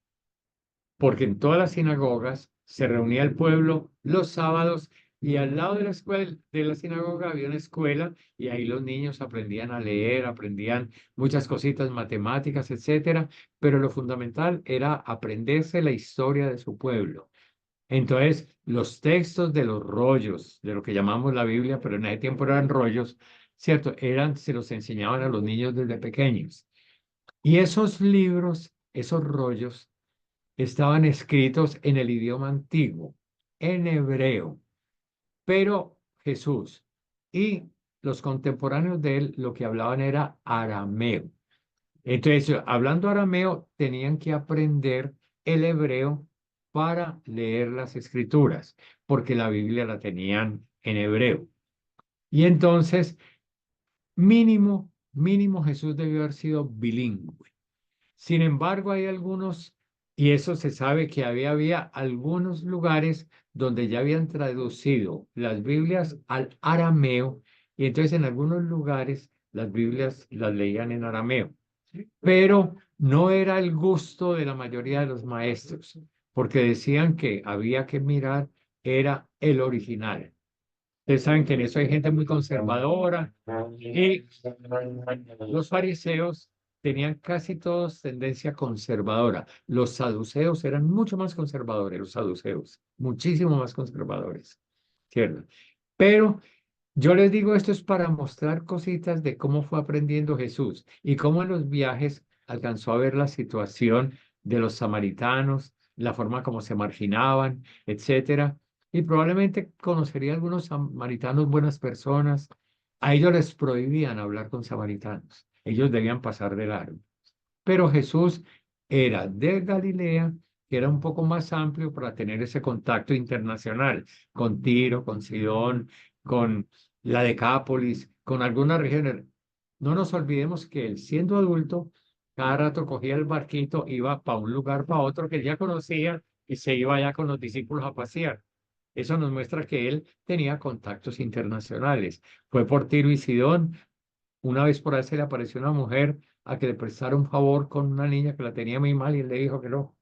[SPEAKER 1] porque en todas las sinagogas se reunía el pueblo los sábados y al lado de la escuela, de la sinagoga había una escuela y ahí los niños aprendían a leer, aprendían muchas cositas, matemáticas, etcétera, pero lo fundamental era aprenderse la historia de su pueblo. Entonces, los textos de los rollos, de lo que llamamos la Biblia, pero en ese tiempo eran rollos, ¿cierto? Se los enseñaban a los niños desde pequeños. Y esos libros, esos rollos, estaban escritos en el idioma antiguo, en hebreo, pero Jesús y los contemporáneos de él lo que hablaban era arameo. Entonces, hablando arameo, tenían que aprender el hebreo para leer las escrituras, porque la Biblia la tenían en hebreo. Y entonces, mínimo Jesús debió haber sido bilingüe. Sin embargo, hay algunos, y eso se sabe que había algunos lugares donde ya habían traducido las Biblias al arameo, y entonces en algunos lugares las Biblias las leían en arameo, pero no era el gusto de la mayoría de los maestros, porque decían que había que mirar, era el original. Ustedes saben que en eso hay gente muy conservadora y los fariseos tenían casi todos tendencia conservadora. Los saduceos eran mucho más conservadores, los saduceos, muchísimo más conservadores, ¿cierto? Pero yo les digo esto es para mostrar cositas de cómo fue aprendiendo Jesús y cómo en los viajes alcanzó a ver la situación de los samaritanos, la forma como se marginaban, etcétera. Y probablemente conocería a algunos samaritanos buenas personas. A ellos les prohibían hablar con samaritanos. Ellos debían pasar de largo. Pero Jesús era de Galilea, que era un poco más amplio para tener ese contacto internacional con Tiro, con Sidón, con la Decápolis, con algunas regiones. No nos olvidemos que él, siendo adulto, cada rato cogía el barquito, iba para un lugar, para otro que él ya conocía y se iba allá con los discípulos a pasear. Eso nos muestra que él tenía contactos internacionales. Fue por Tiro y Sidón. Una vez por ahí se le apareció una mujer a que le prestara un favor con una niña que la tenía muy mal y él le dijo que no.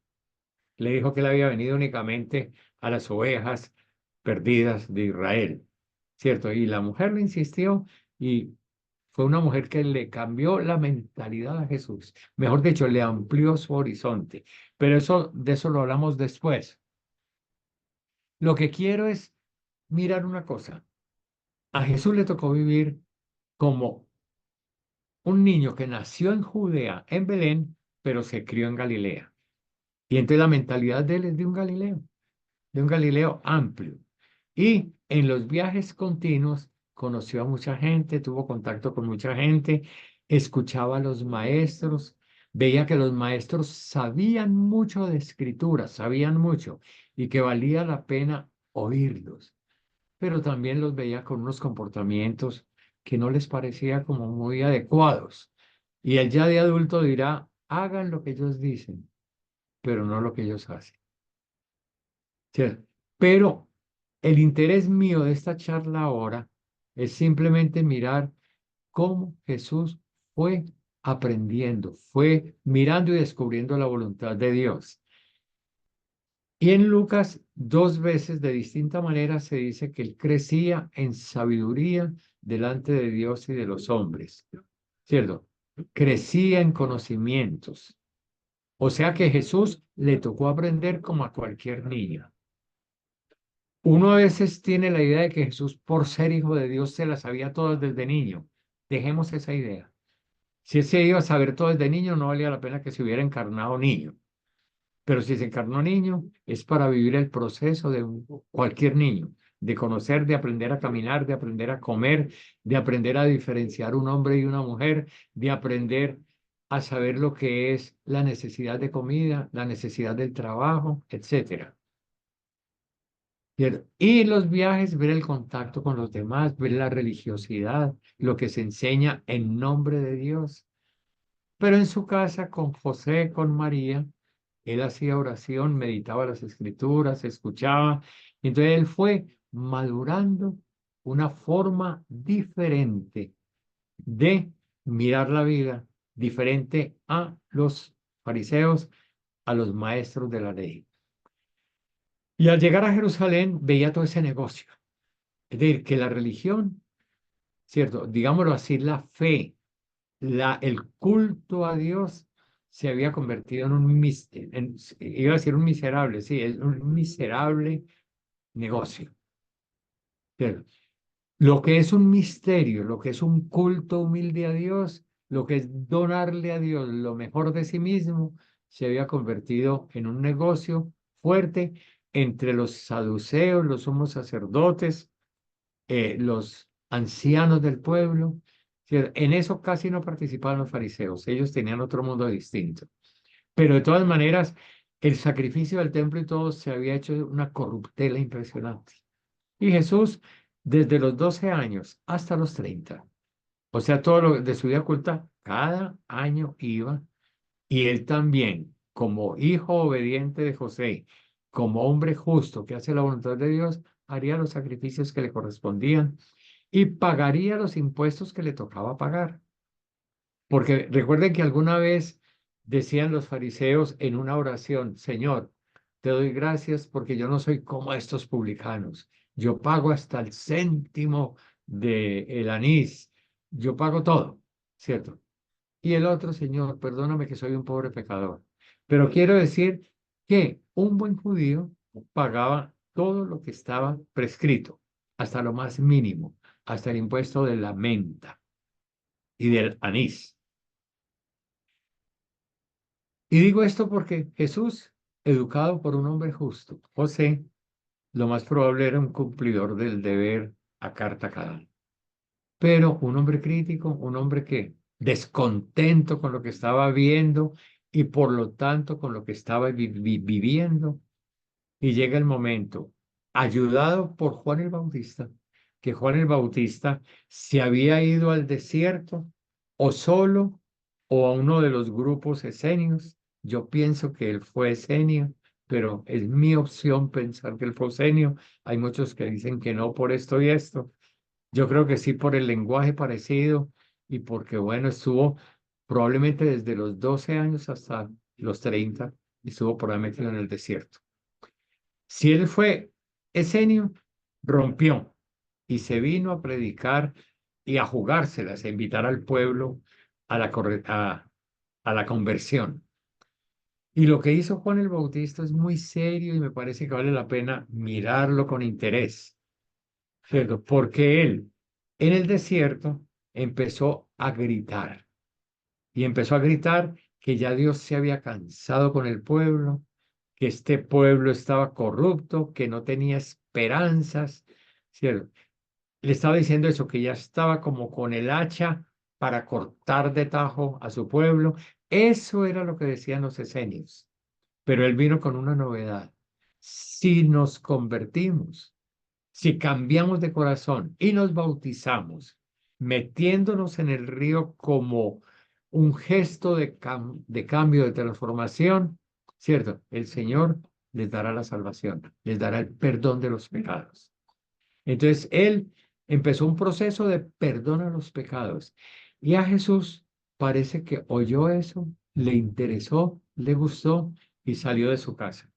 [SPEAKER 1] Le dijo que él había venido únicamente a las ovejas perdidas de Israel, ¿cierto? Y la mujer le insistió y fue una mujer que le cambió la mentalidad a Jesús. Mejor dicho, le amplió su horizonte. Pero eso, de eso lo hablamos después. Lo que quiero es mirar una cosa. A Jesús le tocó vivir como un niño que nació en Judea, en Belén, pero se crió en Galilea. Y entonces la mentalidad de él es de un Galileo amplio. Y en los viajes continuos conoció a mucha gente, tuvo contacto con mucha gente, escuchaba a los maestros, veía que los maestros sabían mucho de escritura, sabían mucho, y que valía la pena oírlos, pero también los veía con unos comportamientos que no les parecía como muy adecuados. Y él ya de adulto dirá, hagan lo que ellos dicen, pero no lo que ellos hacen. ¿Cierto? Pero el interés mío de esta charla ahora es simplemente mirar cómo Jesús fue aprendiendo, fue mirando y descubriendo la voluntad de Dios. Y en Lucas, dos veces de distinta manera se dice que él crecía en sabiduría delante de Dios y de los hombres, ¿cierto? Crecía en conocimientos. O sea que Jesús le tocó aprender como a cualquier niño. Uno a veces tiene la idea de que Jesús, por ser hijo de Dios, se la sabía todo desde niño. Dejemos esa idea. Si él se iba a saber todo desde niño, no valía la pena que se hubiera encarnado niño. Pero si se encarnó niño, es para vivir el proceso de cualquier niño, de conocer, de aprender a caminar, de aprender a comer, de aprender a diferenciar un hombre y una mujer, de aprender a saber lo que es la necesidad de comida, la necesidad del trabajo, etcétera. ¿Cierto? Y los viajes, ver el contacto con los demás, ver la religiosidad, lo que se enseña en nombre de Dios. Pero en su casa, con José, con María, él hacía oración, meditaba las escrituras, escuchaba. Y entonces él fue madurando una forma diferente de mirar la vida, diferente a los fariseos, a los maestros de la ley. Y al llegar a Jerusalén veía todo ese negocio. Es decir, que la religión, ¿cierto? Digámoslo así, la fe, el culto a Dios se había convertido en un, iba a decir un miserable, sí, es un miserable negocio. Pero lo que es un misterio, lo que es un culto humilde a Dios, lo que es donarle a Dios lo mejor de sí mismo, se había convertido en un negocio fuerte entre los saduceos, los sumos sacerdotes, los ancianos del pueblo. ¿Sí? En eso casi no participaban los fariseos, ellos tenían otro mundo distinto. Pero de todas maneras, el sacrificio del templo y todo se había hecho una corruptela impresionante. Y Jesús, desde los 12 años hasta los 30, o sea, todo lo de su vida oculta, cada año iba, y él también, como hijo obediente de José, como hombre justo que hace la voluntad de Dios, haría los sacrificios que le correspondían y pagaría los impuestos que le tocaba pagar. Porque recuerden que alguna vez decían los fariseos en una oración, Señor, te doy gracias porque yo no soy como estos publicanos. Yo pago hasta el céntimo de el anís. Yo pago todo, ¿cierto? Y el otro, Señor, perdóname que soy un pobre pecador. Pero quiero decir que un buen judío pagaba todo lo que estaba prescrito, hasta lo más mínimo, hasta el impuesto de la menta y del anís. Y digo esto porque Jesús, educado por un hombre justo, José, lo más probable era un cumplidor del deber a carta cabal. Pero un hombre crítico, un hombre que descontento con lo que estaba viendo y por lo tanto con lo que estaba viviendo. Y llega el momento, ayudado por Juan el Bautista, que Juan el Bautista se había ido al desierto o solo o a uno de los grupos esenios. Yo pienso que él fue esenio, pero es mi opción pensar que él fue esenio. Hay muchos que dicen que no por esto y esto. Yo creo que sí por el lenguaje parecido y porque, bueno, estuvo probablemente desde los 12 años hasta los 30, estuvo probablemente en el desierto. Si él fue esenio, rompió y se vino a predicar y a jugárselas, a invitar al pueblo a a la conversión. Y lo que hizo Juan el Bautista es muy serio y me parece que vale la pena mirarlo con interés, ¿cierto? Porque él en el desierto empezó a gritar y empezó a gritar que ya Dios se había cansado con el pueblo, que este pueblo estaba corrupto, que no tenía esperanzas, ¿cierto? Le estaba diciendo eso, que ya estaba como con el hacha para cortar de tajo a su pueblo. Eso era lo que decían los esenios. Pero él vino con una novedad. Si nos convertimos, si cambiamos de corazón y nos bautizamos, metiéndonos en el río como un gesto de cambio, de transformación, ¿cierto? El Señor les dará la salvación, les dará el perdón de los pecados. Entonces, él empezó un proceso de perdón a los pecados. Y a Jesús parece que oyó eso, le interesó, le gustó y salió de su casa.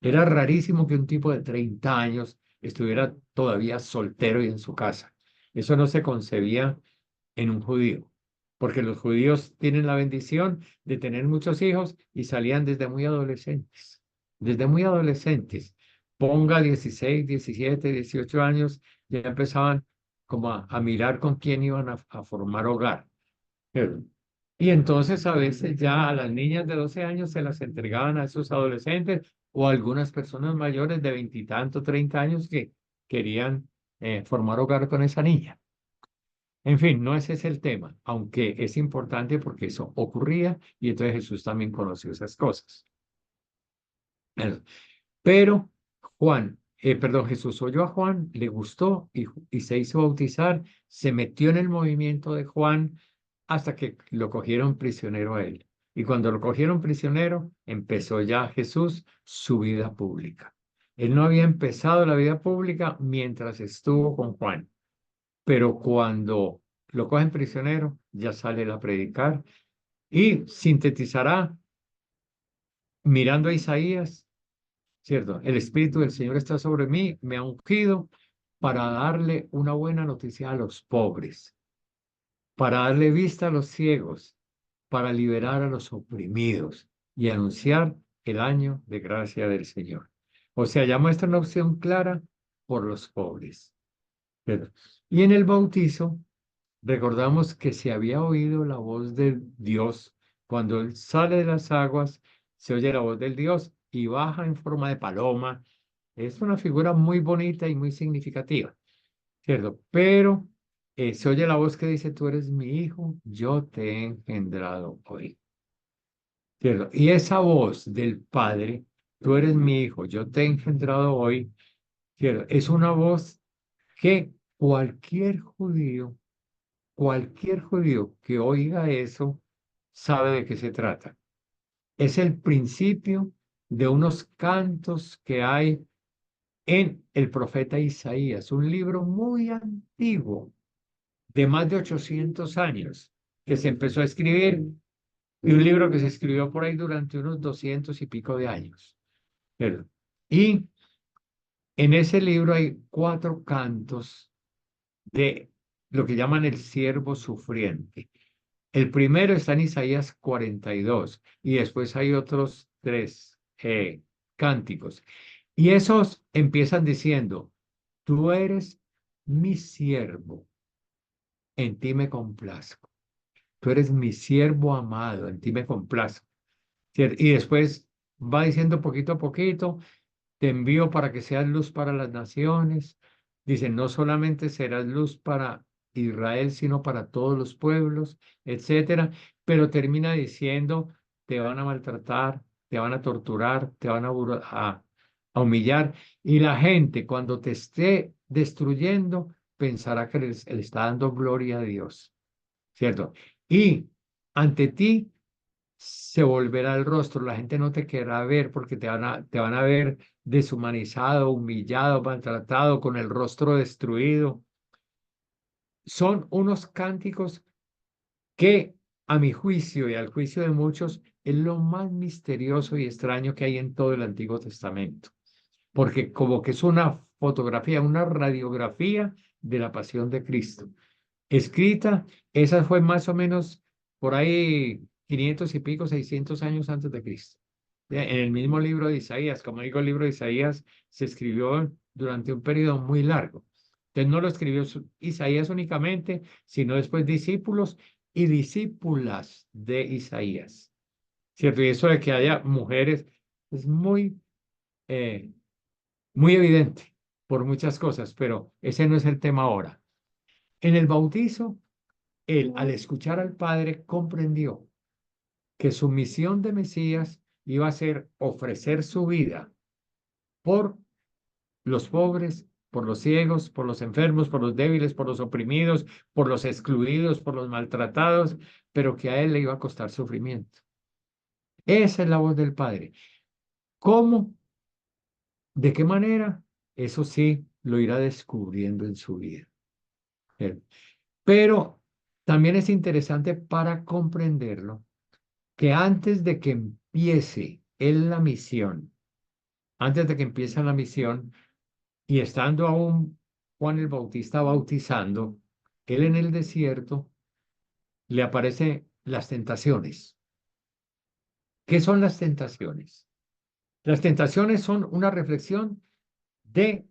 [SPEAKER 1] Era rarísimo que un tipo de 30 años estuviera todavía soltero y en su casa. Eso no se concebía en un judío, porque los judíos tienen la bendición de tener muchos hijos y salían desde muy adolescentes. Desde muy adolescentes, ponga 16, 17, 18 años, ya empezaban como a mirar con quién iban a formar hogar. Pero- Y entonces a veces ya a las niñas de 12 años se las entregaban a esos adolescentes o a algunas personas mayores de veintitantos, 30 años que querían formar hogar con esa niña. En fin, no ese es el tema, aunque es importante porque eso ocurría y entonces Jesús también conoció esas cosas. Pero perdón, Jesús oyó a Juan, le gustó y se hizo bautizar, se metió en el movimiento de Juan hasta que lo cogieron prisionero a él. Y cuando lo cogieron prisionero, empezó ya Jesús su vida pública. Él no había empezado la vida pública mientras estuvo con Juan, pero cuando lo cogen prisionero, ya sale a predicar y sintetizará mirando a Isaías. ¿Cierto? El Espíritu del Señor está sobre mí, me ha ungido para darle una buena noticia a los pobres, para darle vista a los ciegos, para liberar a los oprimidos y anunciar el año de gracia del Señor. O sea, ya muestra una opción clara por los pobres. ¿Cierto? Y en el bautizo, recordamos que se había oído la voz de Dios. Cuando Él sale de las aguas, se oye la voz del Dios y baja en forma de paloma. Es una figura muy bonita y muy significativa, ¿cierto? Pero se oye la voz que dice, tú eres mi hijo, yo te he engendrado hoy, ¿cierto? Y esa voz del Padre, tú eres mi hijo, yo te he engendrado hoy, ¿cierto? Es una voz que cualquier judío que oiga eso sabe de qué se trata. Es el principio de unos cantos que hay en el profeta Isaías, un libro muy antiguo, de más de 800 años, que se empezó a escribir, y un libro que se escribió por ahí durante unos 200 y pico de años. ¿Verdad? Y en ese libro hay cuatro cantos de lo que llaman el siervo sufriente. El primero está en Isaías 42 y después hay otros tres cánticos. Y esos empiezan diciendo, tú eres mi siervo, en ti me complazco. Tú eres mi siervo amado, en ti me complazco. ¿cierto? Y después va diciendo poquito a poquito, te envío para que seas luz para las naciones. Dice, no solamente serás luz para Israel, sino para todos los pueblos, etcétera. Pero termina diciendo, te van a maltratar, te van a torturar, te van a humillar. Y la gente, cuando te esté destruyendo, pensará que le está dando gloria a Dios, ¿cierto? Y ante ti se volverá el rostro, la gente no te querrá ver porque te van a ver deshumanizado, humillado, maltratado, con el rostro destruido. Son unos cánticos que, a mi juicio y al juicio de muchos, es lo más misterioso y extraño que hay en todo el Antiguo Testamento, porque como que es una fotografía, una radiografía de la pasión de Cristo escrita. Esa fue más o menos por ahí 500 y pico, 600 años antes de Cristo. En el mismo libro de Isaías, como digo, el libro de Isaías se escribió durante un periodo muy largo. Entonces no lo escribió Isaías únicamente, sino después discípulos y discípulas de Isaías. ¿Cierto? Y eso de que haya mujeres es eh, muy evidente por muchas cosas, pero ese no es el tema ahora. En el bautizo, él, al escuchar al Padre, comprendió que su misión de Mesías iba a ser ofrecer su vida por los pobres, por los ciegos, por los enfermos, por los débiles, por los oprimidos, por los excluidos, por los maltratados, pero que a él le iba a costar sufrimiento. Esa es la voz del Padre. ¿Cómo? ¿De qué manera? Eso sí, lo irá descubriendo en su vida. ¿Eh? Pero también es interesante para comprenderlo que antes de que empiece él la misión, antes de que empiece la misión, y estando aún Juan el Bautista bautizando, él en el desierto le aparecen las tentaciones. ¿Qué son las tentaciones? Las tentaciones son una reflexión de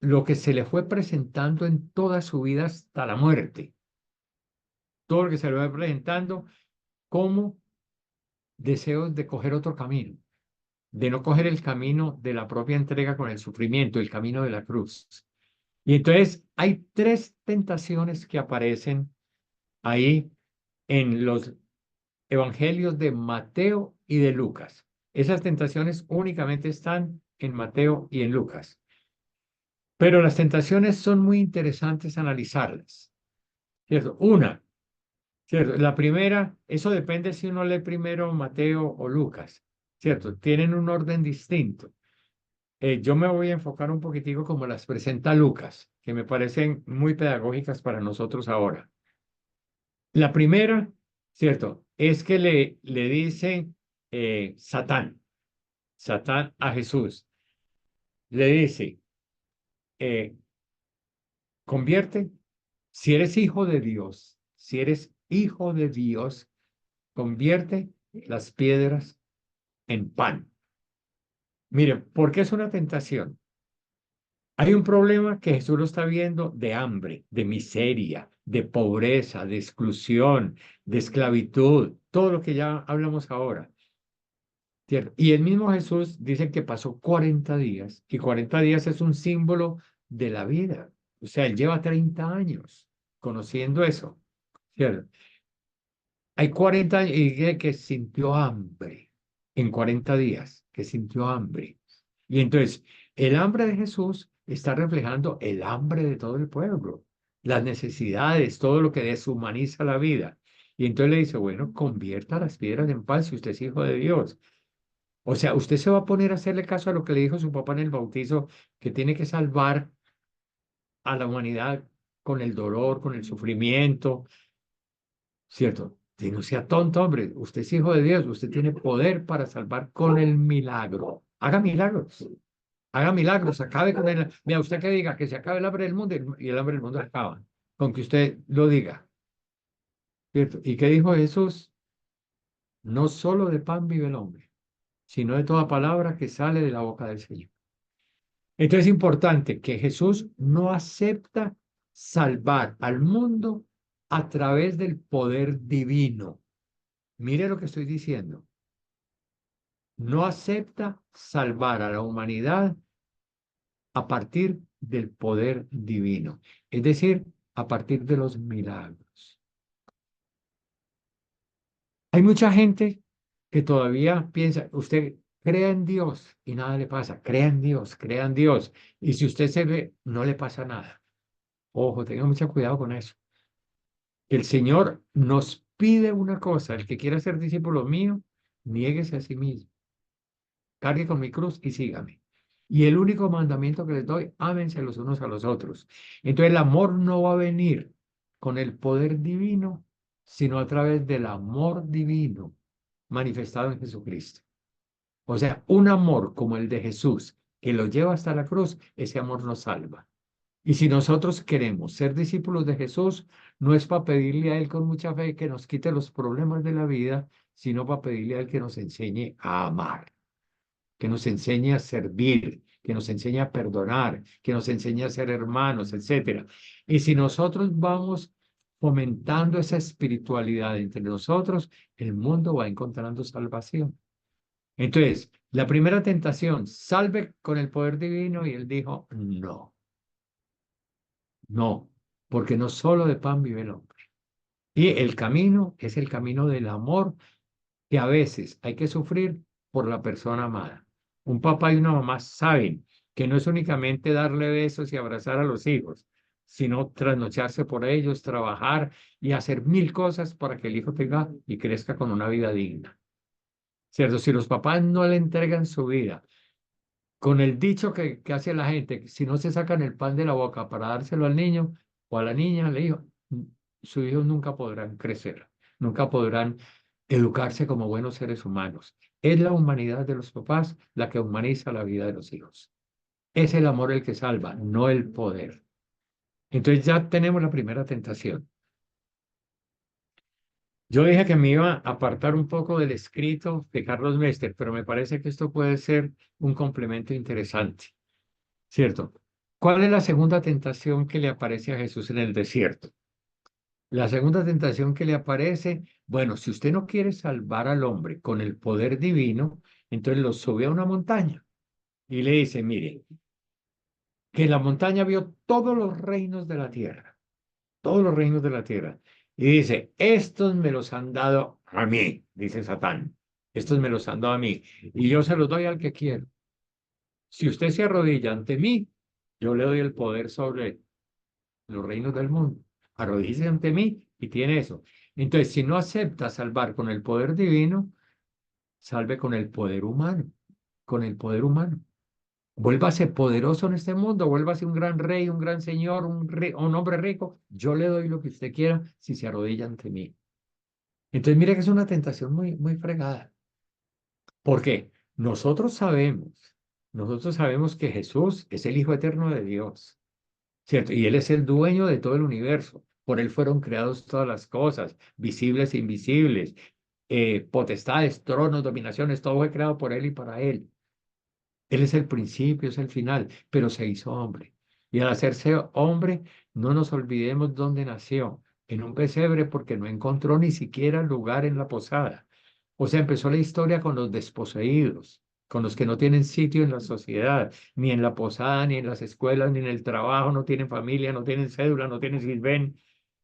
[SPEAKER 1] lo que se le fue presentando en toda su vida hasta la muerte. Todo lo que se le fue presentando como deseos de coger otro camino, de no coger el camino de la propia entrega con el sufrimiento, el camino de la cruz. Y entonces hay tres tentaciones que aparecen ahí en los evangelios de Mateo y de Lucas. Esas tentaciones únicamente están en Mateo y en Lucas. Pero las tentaciones son muy interesantes analizarlas, ¿cierto? Una, ¿cierto? La primera, eso depende si uno lee primero Mateo o Lucas, ¿cierto? Tienen un orden distinto. Yo me voy a enfocar un poquitico como las presenta Lucas, que me parecen muy pedagógicas para nosotros ahora. La primera, ¿cierto? Es que le dice Satán a Jesús, le dice, eh, convierte, si eres hijo de Dios, si eres hijo de Dios, convierte las piedras en pan. Mire, ¿por qué es una tentación? Hay un problema que Jesús lo está viendo de hambre, de miseria, de pobreza, de exclusión, de esclavitud, todo lo que ya hablamos ahora. ¿Cierto? Y el mismo Jesús dice que pasó 40 días y 40 días es un símbolo de la vida. O sea, él lleva 30 años conociendo eso. ¿Cierto? Hay 40 años y dice que sintió hambre en 40 días, que sintió hambre. Y entonces, el hambre de Jesús está reflejando el hambre de todo el pueblo, las necesidades, todo lo que deshumaniza la vida. Y entonces le dice, bueno, convierta las piedras en pan si usted es hijo de Dios. O sea, usted se va a poner a hacerle caso a lo que le dijo su papá en el bautizo, que tiene que salvar a la humanidad con el dolor, con el sufrimiento, ¿cierto? Que no sea tonto, hombre. Usted es hijo de Dios, usted tiene poder para salvar con el milagro. Haga milagros, haga milagros, acabe con el... Mira, usted que diga que se acabe el hambre del mundo y el hambre del mundo se acaba, con que usted lo diga, ¿cierto? ¿Y qué dijo Jesús? No solo de pan vive el hombre, sino de toda palabra que sale de la boca del Señor. Entonces es importante que Jesús no acepta salvar al mundo a través del poder divino. Mire lo que estoy diciendo. no acepta salvar a la humanidad a partir del poder divino, es decir, a partir de los milagros. Hay mucha gente que todavía piensa, usted crea en Dios y nada le pasa, crea en Dios, y si usted se ve, no le pasa nada. Ojo, tenga mucho cuidado con eso. El Señor nos pide una cosa, el que quiera ser discípulo mío, niéguese a sí mismo, cargue con mi cruz y sígame. Y el único mandamiento que les doy, ámense los unos a los otros. Entonces el amor no va a venir con el poder divino, sino a través del amor divino manifestado en Jesucristo. O sea, un amor como el de Jesús, que lo lleva hasta la cruz, ese amor nos salva. Y si nosotros queremos ser discípulos de Jesús, no es para pedirle a Él con mucha fe que nos quite los problemas de la vida, sino para pedirle a Él que nos enseñe a amar, que nos enseñe a servir, que nos enseñe a perdonar, que nos enseñe a ser hermanos, etcétera. Y si nosotros vamos fomentando esa espiritualidad entre nosotros, el mundo va encontrando salvación. Entonces, la primera tentación, salve con el poder divino, y él dijo, no, no, porque no solo de pan vive el hombre. Y el camino es el camino del amor, que a veces hay que sufrir por la persona amada. Un papá y una mamá saben que no es únicamente darle besos y abrazar a los hijos, sino trasnocharse por ellos, trabajar y hacer mil cosas para que el hijo tenga y crezca con una vida digna. ¿Cierto? Si los papás no le entregan su vida, con el dicho que hace la gente, que si no se sacan el pan de la boca para dárselo al niño o a la niña, le digo, sus hijos nunca podrán crecer, nunca podrán educarse como buenos seres humanos. Es la humanidad de los papás la que humaniza la vida de los hijos. Es el amor el que salva, no el poder. Entonces ya tenemos la primera tentación. Yo dije que me iba a apartar un poco del escrito de Carlos Mester, pero me parece que esto puede ser un complemento interesante. ¿Cierto? ¿Cuál es la segunda tentación que le aparece a Jesús en el desierto? La segunda tentación que le aparece, bueno, si usted no quiere salvar al hombre con el poder divino, entonces lo sube a una montaña y le dice, mire, que en la montaña vio todos los reinos de la tierra, todos los reinos de la tierra. Y dice, estos me los han dado a mí, dice Satán, estos me los han dado a mí, y yo se los doy al que quiero. Si usted se arrodilla ante mí, yo le doy el poder sobre los reinos del mundo. Arrodíllese ante mí y tiene eso. Entonces, si no acepta salvar con el poder divino, salve con el poder humano, con el poder humano. Vuélvase poderoso en este mundo, vuélvase un gran rey, un gran señor, un hombre rico. Yo le doy lo que usted quiera si se arrodilla ante mí. Entonces, mire que es una tentación muy, muy fregada. ¿Por qué? Nosotros sabemos que Jesús es el Hijo eterno de Dios. ¿Cierto? Y Él es el dueño de todo el universo. Por Él fueron creadas todas las cosas, visibles e invisibles, potestades, tronos, dominaciones, todo fue creado por Él y para Él. Él es el principio, es el final, pero se hizo hombre. Y al hacerse hombre, no nos olvidemos dónde nació, en un pesebre porque no encontró ni siquiera lugar en la posada. O sea, empezó la historia con los desposeídos, con los que no tienen sitio en la sociedad, ni en la posada, ni en las escuelas, ni en el trabajo, no tienen familia, no tienen cédula, no tienen sirven.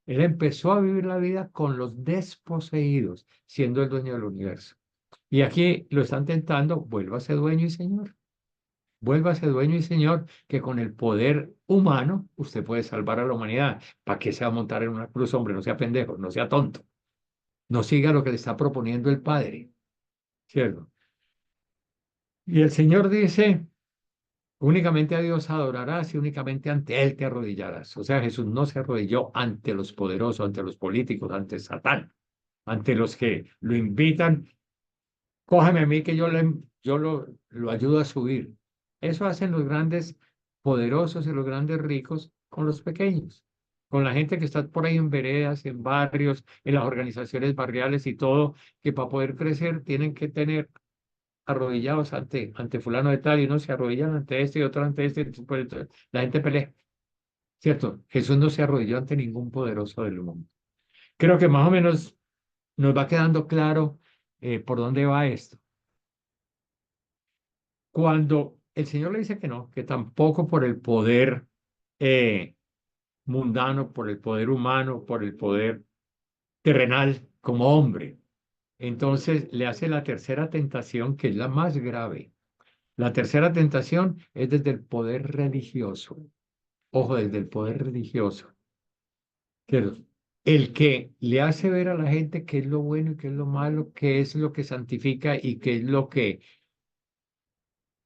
[SPEAKER 1] Él empezó a vivir la vida con los desposeídos, siendo el dueño del universo. Y aquí lo están tentando, vuélvase dueño y señor. Vuélvase dueño y señor, que con el poder humano usted puede salvar a la humanidad. ¿Para qué se va a montar en una cruz, hombre? No sea pendejo, no sea tonto. No siga lo que le está proponiendo el Padre, ¿cierto? Y el Señor dice, únicamente a Dios adorarás y únicamente ante Él te arrodillarás. O sea, Jesús no se arrodilló ante los poderosos, ante los políticos, ante Satán, ante los que lo invitan. Cógeme a mí que yo lo ayudo a subir. Eso hacen los grandes poderosos y los grandes ricos con los pequeños, con la gente que está por ahí en veredas, en barrios, en las organizaciones barriales y todo, que para poder crecer tienen que tener arrodillados ante fulano de tal, y uno se arrodillan ante este y otro ante este, pues, la gente pelea, ¿cierto? Jesús no se arrodilló ante ningún poderoso del mundo. Creo que más o menos nos va quedando claro por dónde va esto. cuando el Señor le dice que no, que tampoco por el poder eh, mundano, por el poder humano, por el poder terrenal como hombre. Entonces le hace la tercera tentación, que es la más grave. La tercera tentación es desde el poder religioso. Ojo, desde el poder religioso. Que el que le hace ver a la gente qué es lo bueno y qué es lo malo, qué es lo que santifica y qué es lo que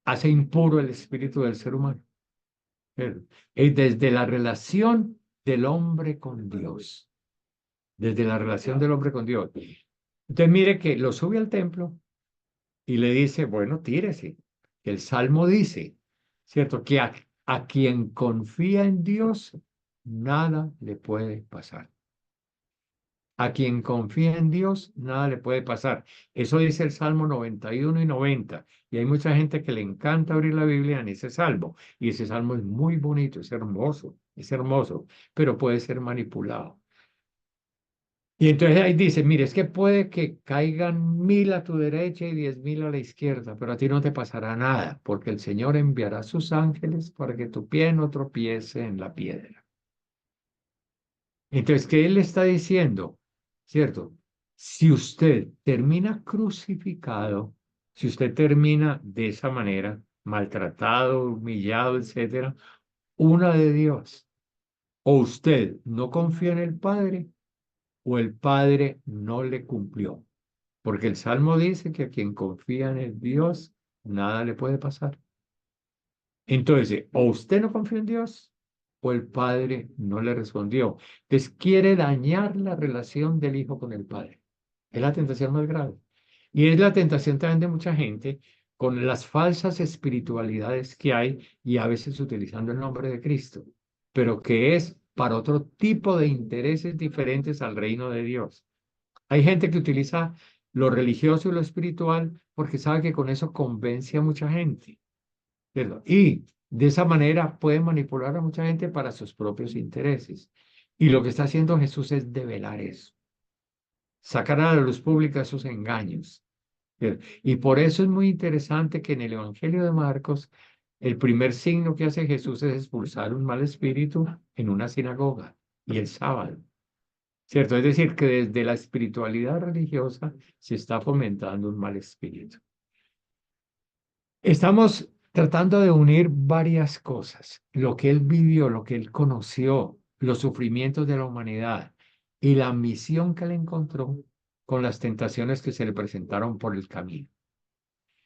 [SPEAKER 1] hace impuro el espíritu del ser humano. Es desde la relación del hombre con Dios. Desde la relación del hombre con Dios. Entonces mire que lo sube al templo y le dice, bueno, tírese. El Salmo dice, ¿cierto? Que a quien confía en Dios, nada le puede pasar. A quien confía en Dios, nada le puede pasar. Eso dice el Salmo 91 y 90. Y hay mucha gente que le encanta abrir la Biblia en ese salmo. Y ese salmo es muy bonito, es hermoso, pero puede ser manipulado. Y entonces ahí dice, mire, es que puede que caigan 1000 a tu derecha y 10.000 a la izquierda, pero a ti no te pasará nada, porque el Señor enviará sus ángeles para que tu pie no tropiece en la piedra. Entonces, ¿qué él le está diciendo? ¿Cierto? Si usted termina crucificado, si usted termina de esa manera, maltratado, humillado, etcétera, una de Dios, o usted no confía en el Padre, o el Padre no le cumplió. Porque el Salmo dice que a quien confía en el Dios, nada le puede pasar. Entonces, o usted no confía en Dios, o el Padre no le respondió. Entonces, quiere dañar la relación del Hijo con el Padre. Es la tentación más grave. Y es la tentación también de mucha gente con las falsas espiritualidades que hay y a veces utilizando el nombre de Cristo, pero que es para otro tipo de intereses diferentes al reino de Dios. Hay gente que utiliza lo religioso y lo espiritual porque sabe que con eso convence a mucha gente, ¿cierto? Y de esa manera puede manipular a mucha gente para sus propios intereses. Y lo que está haciendo Jesús es develar eso, sacar a la luz pública esos engaños. ¿Cierto? Y por eso es muy interesante que en el Evangelio de Marcos, el primer signo que hace Jesús es expulsar un mal espíritu en una sinagoga y el sábado. ¿Cierto? Es decir, que desde la espiritualidad religiosa se está fomentando un mal espíritu. Estamos tratando de unir varias cosas, lo que él vivió, lo que él conoció, los sufrimientos de la humanidad y la misión que él encontró con las tentaciones que se le presentaron por el camino.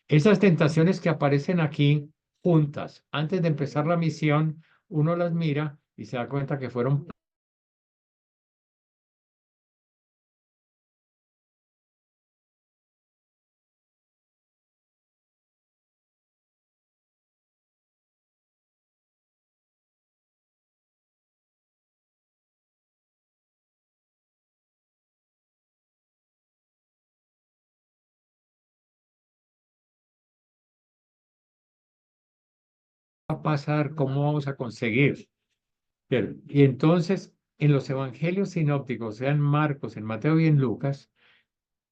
[SPEAKER 1] Esas tentaciones que aparecen aquí juntas, antes de empezar la misión, uno las mira y se da cuenta que fueron a pasar, cómo vamos a conseguir. Y entonces, en los evangelios sinópticos, sea en Marcos, en Mateo y en Lucas,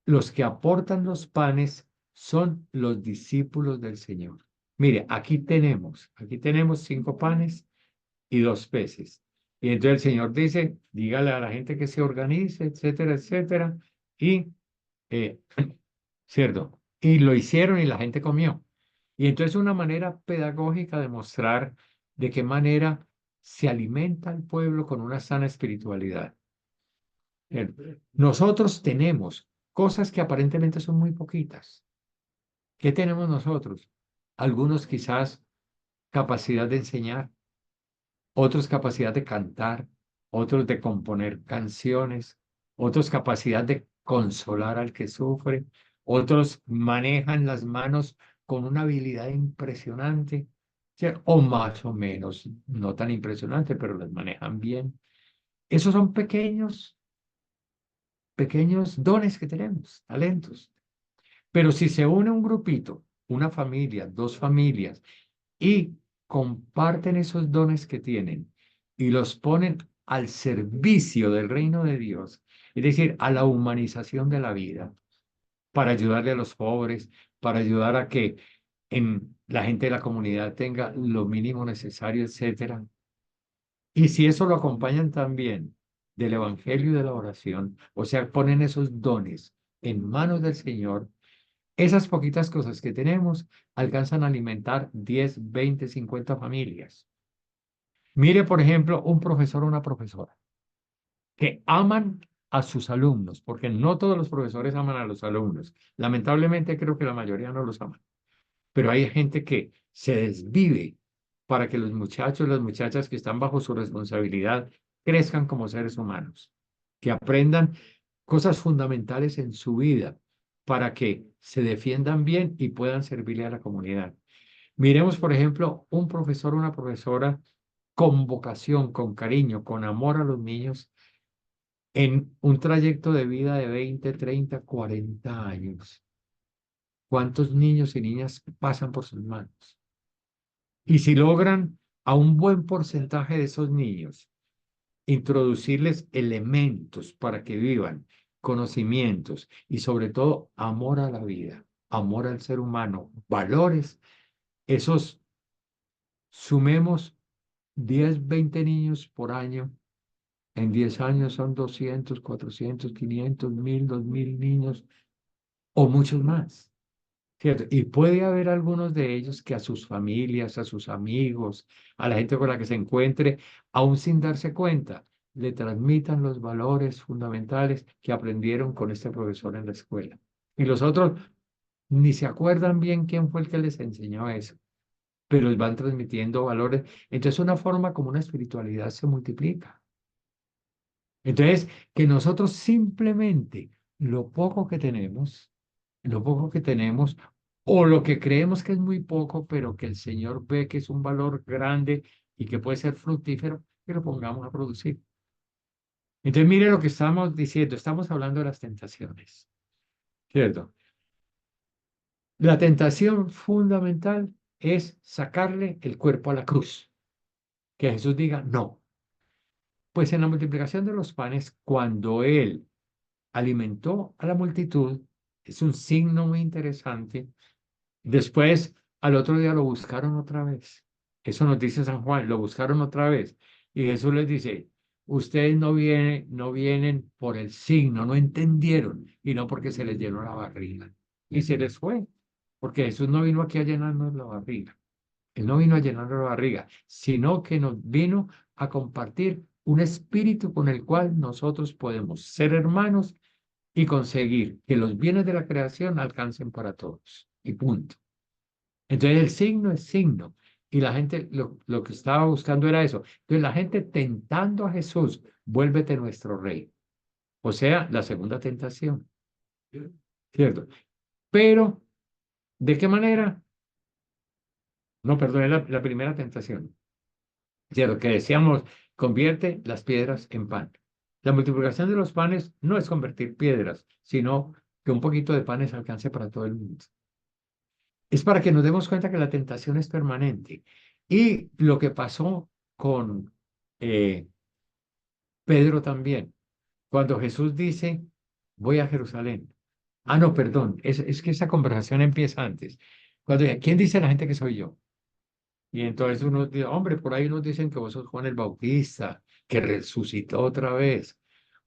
[SPEAKER 1] los que aportan los panes son los discípulos del Señor. Mire, aquí tenemos 5 panes y 2 peces. Y entonces el Señor dice, dígale a la gente que se organice, etcétera, etcétera. Y, eh, ¿cierto? Y lo hicieron y la gente comió. Y entonces una manera pedagógica de mostrar de qué manera se alimenta al pueblo con una sana espiritualidad. Nosotros tenemos cosas que aparentemente son muy poquitas. ¿Qué tenemos nosotros? Algunos quizás capacidad de enseñar, otros capacidad de cantar, otros de componer canciones, otros capacidad de consolar al que sufre, otros manejan las manos con una habilidad impresionante, ¿cierto? O más o menos, no tan impresionante, pero las manejan bien. Esos son pequeños dones que tenemos, talentos. Pero si se une un grupito, una familia, 2 familias, y comparten esos dones que tienen y los ponen al servicio del reino de Dios, es decir, a la humanización de la vida, para ayudarle a los pobres, para ayudar a que en la gente de la comunidad tenga lo mínimo necesario, etcétera. Y si eso lo acompañan también del evangelio y de la oración, o sea, ponen esos dones en manos del Señor, esas poquitas cosas que tenemos alcanzan a alimentar 10, 20, 50 familias. Mire, por ejemplo, un profesor o una profesora que aman a sus alumnos, porque no todos los profesores aman a los alumnos. Lamentablemente creo que la mayoría no los aman, pero hay gente que se desvive para que los muchachos, las muchachas que están bajo su responsabilidad crezcan como seres humanos, que aprendan cosas fundamentales en su vida para que se defiendan bien y puedan servirle a la comunidad. Miremos, por ejemplo, un profesor o una profesora con vocación, con cariño, con amor a los niños en un trayecto de vida de 20, 30, 40 años. ¿Cuántos niños y niñas pasan por sus manos? Y si logran a un buen porcentaje de esos niños introducirles elementos para que vivan, conocimientos y sobre todo amor a la vida, amor al ser humano, valores, esos sumemos 10, 20 niños por año. En 10 años son 200, 400, 500, 1000, 2000 niños o muchos más, ¿cierto? Y puede haber algunos de ellos que a sus familias, a sus amigos, a la gente con la que se encuentre, aún sin darse cuenta, le transmitan los valores fundamentales que aprendieron con este profesor en la escuela. Y los otros ni se acuerdan bien quién fue el que les enseñó eso, pero les van transmitiendo valores. Entonces, una forma como una espiritualidad se multiplica. Entonces, que nosotros simplemente lo poco que tenemos, o lo que creemos que es muy poco, pero que el Señor ve que es un valor grande y que puede ser fructífero, que lo pongamos a producir. Entonces, mire lo que estamos diciendo, estamos hablando de las tentaciones, ¿cierto? La tentación fundamental es sacarle el cuerpo a la cruz, que Jesús diga no. Pues en la multiplicación de los panes, cuando Él alimentó a la multitud, es un signo muy interesante. Después, al otro día lo buscaron otra vez. Eso nos dice San Juan, lo buscaron otra vez. Y Jesús les dice, ustedes no vienen por el signo, no entendieron, y no porque se les llenó la barriga. Y se les fue, porque Jesús no vino aquí a llenarnos la barriga. Él no vino a llenarnos la barriga, sino que nos vino a compartir un espíritu con el cual nosotros podemos ser hermanos y conseguir que los bienes de la creación alcancen para todos. Y punto. Entonces el signo es signo. Y la gente lo que estaba buscando era eso. Entonces la gente tentando a Jesús, vuélvete nuestro rey. O sea, la segunda tentación. ¿Cierto? Pero, ¿de qué manera? No, perdón, es la primera tentación. ¿Cierto? Que decíamos, convierte las piedras en pan. La multiplicación de los panes no es convertir piedras, sino que un poquito de panes alcance para todo el mundo. Es para que nos demos cuenta que la tentación es permanente. Y lo que pasó con eh, Pedro también, cuando Jesús dice, voy a Jerusalén. Ah, no, perdón, es que esa conversación empieza antes. Cuando dice, ¿quién dice la gente que soy yo? Y entonces uno dice, hombre, por ahí unos dicen que vos sos Juan el Bautista, que resucitó otra vez.